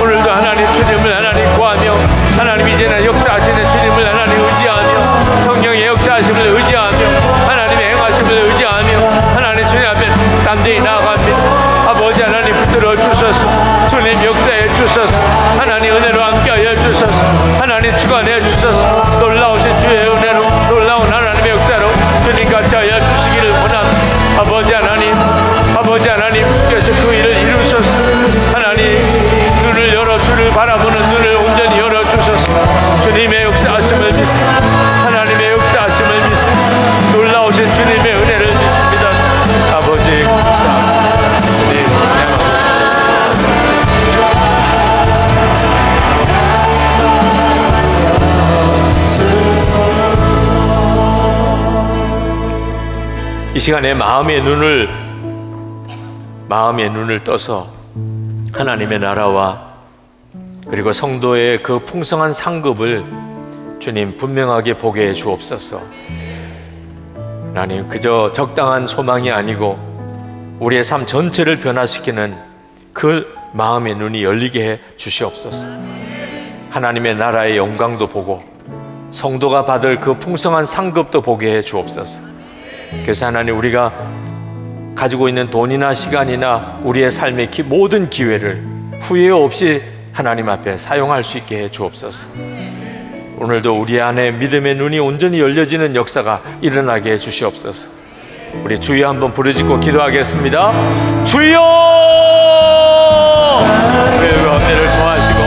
오늘도 하나님 주님을 하나님 구하며 하나님 이제는 역사하시는 주님을 하나님 의지하며 성령의 역사하심을 의지하며 하나님의 행하심을 의지하며 하나님 주님 앞에 담대히 나아갑니다. 아버지 하나님 붙들어 주셔서 주님 역사해 주셔서 하나님 은혜로 함께하여 주셔서 하나님 주관해 주셔서 놀라우신 주의 은혜로 놀라운 하나님의 역사로 주님 같이 하여 주시기를 원합니다. 아버지 하나님 주께서 그 일을 이루셔서 하나님 눈을 열어 주를 바라보는 눈을 온전히 열어 주셔서 주님의 역사하심을 믿습니다. 하나님의 역사하심을 믿습니다. 놀라우신 주님의 은혜를 믿습니다. 아버지 감사합니다. 네, 찬양합니다. 이 시간에 마음의 눈을 떠서 하나님의 나라와 그리고 성도의 그 풍성한 상급을 주님 분명하게 보게 해 주옵소서. 하나님, 그저 적당한 소망이 아니고 우리의 삶 전체를 변화시키는 그 마음의 눈이 열리게 해 주시옵소서. 하나님의 나라의 영광도 보고 성도가 받을 그 풍성한 상급도 보게 해 주옵소서. 그래서 하나님, 우리가 가지고 있는 돈이나 시간이나 우리의 삶의 모든 기회를 후회 없이 하나님 앞에 사용할 수 있게 해 주옵소서. 오늘도 우리 안에 믿음의 눈이 온전히 열려지는 역사가 일어나게 해 주시옵소서. 우리 주여 한번 부르짖고 기도하겠습니다. 주여! 은혜와 은혜를 더하시고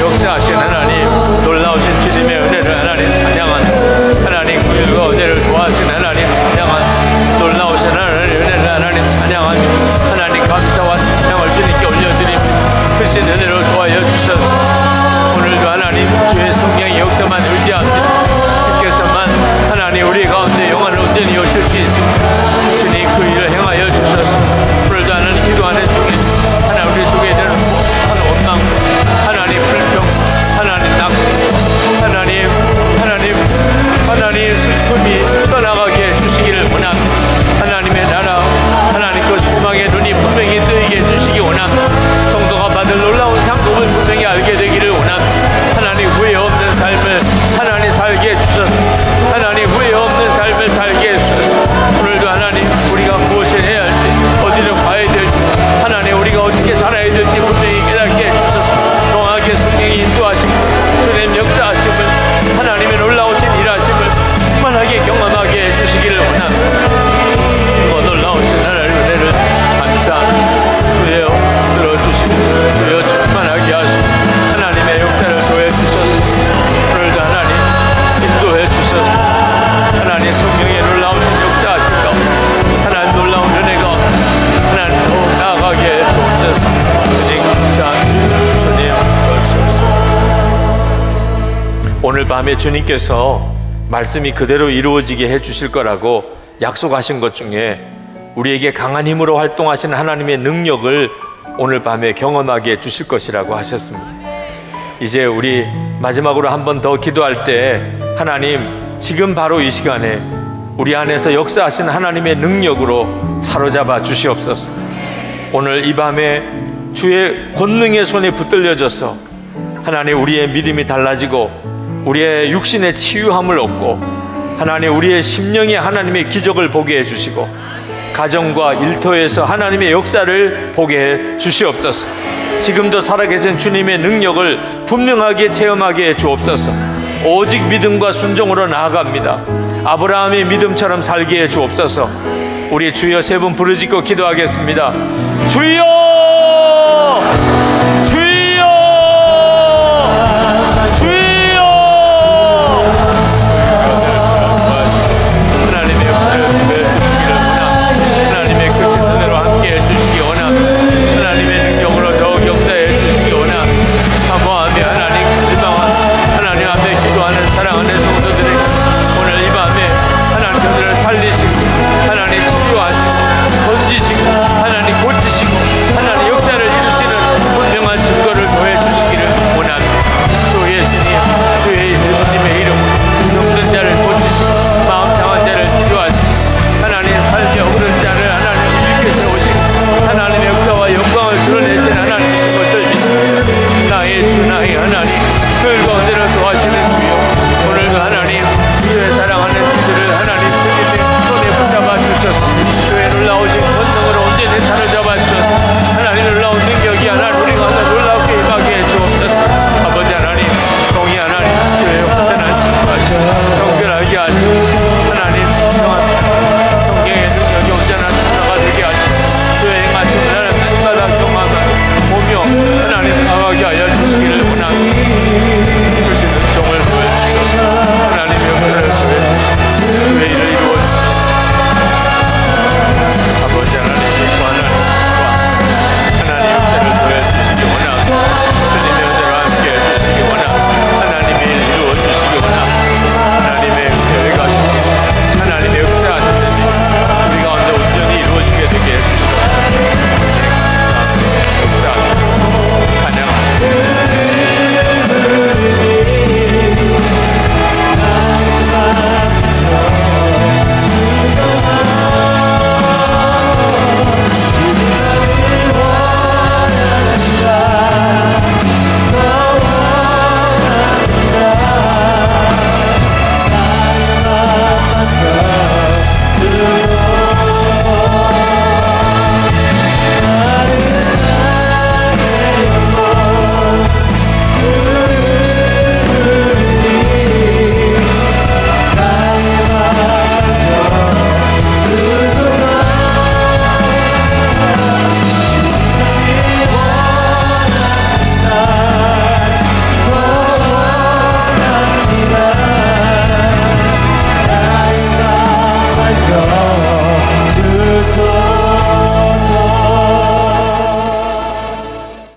역사하신 하나님, 놀라우신 주님의 은혜를 하나님 찬양한 하나님, 은혜와 은혜를 더하신 하나님 찬양한 놀라우신 하나님의 은혜를 하나님 찬양하며 하나님 감사와 찬양을 주님께 올려드립니다. 크신 은혜로 도와여 주셔서 오늘도 하나님 주의 성령의 역사만 의지합니다. 주께서만 하나님 우리 가운데 영원을 온전히 오실 수 있습니다. 다음에 주님께서 말씀이 그대로 이루어지게 해주실 거라고 약속하신 것 중에 우리에게 강한 힘으로 활동하시는 하나님의 능력을 오늘 밤에 경험하게 해주실 것이라고 하셨습니다. 이제 우리 마지막으로 한 번 더 기도할 때 하나님, 지금 바로 이 시간에 우리 안에서 역사하신 하나님의 능력으로 사로잡아 주시옵소서. 오늘 이 밤에 주의 권능의 손에 붙들려져서 하나님, 우리의 믿음이 달라지고 우리의 육신의 치유함을 얻고 하나님, 우리의 심령에 하나님의 기적을 보게 해주시고 가정과 일터에서 하나님의 역사를 보게 해 주시옵소서. 지금도 살아계신 주님의 능력을 분명하게 체험하게 해 주옵소서. 오직 믿음과 순종으로 나아갑니다. 아브라함의 믿음처럼 살게 해 주옵소서. 우리 주여 세 분 부르짖고 기도하겠습니다. 주여!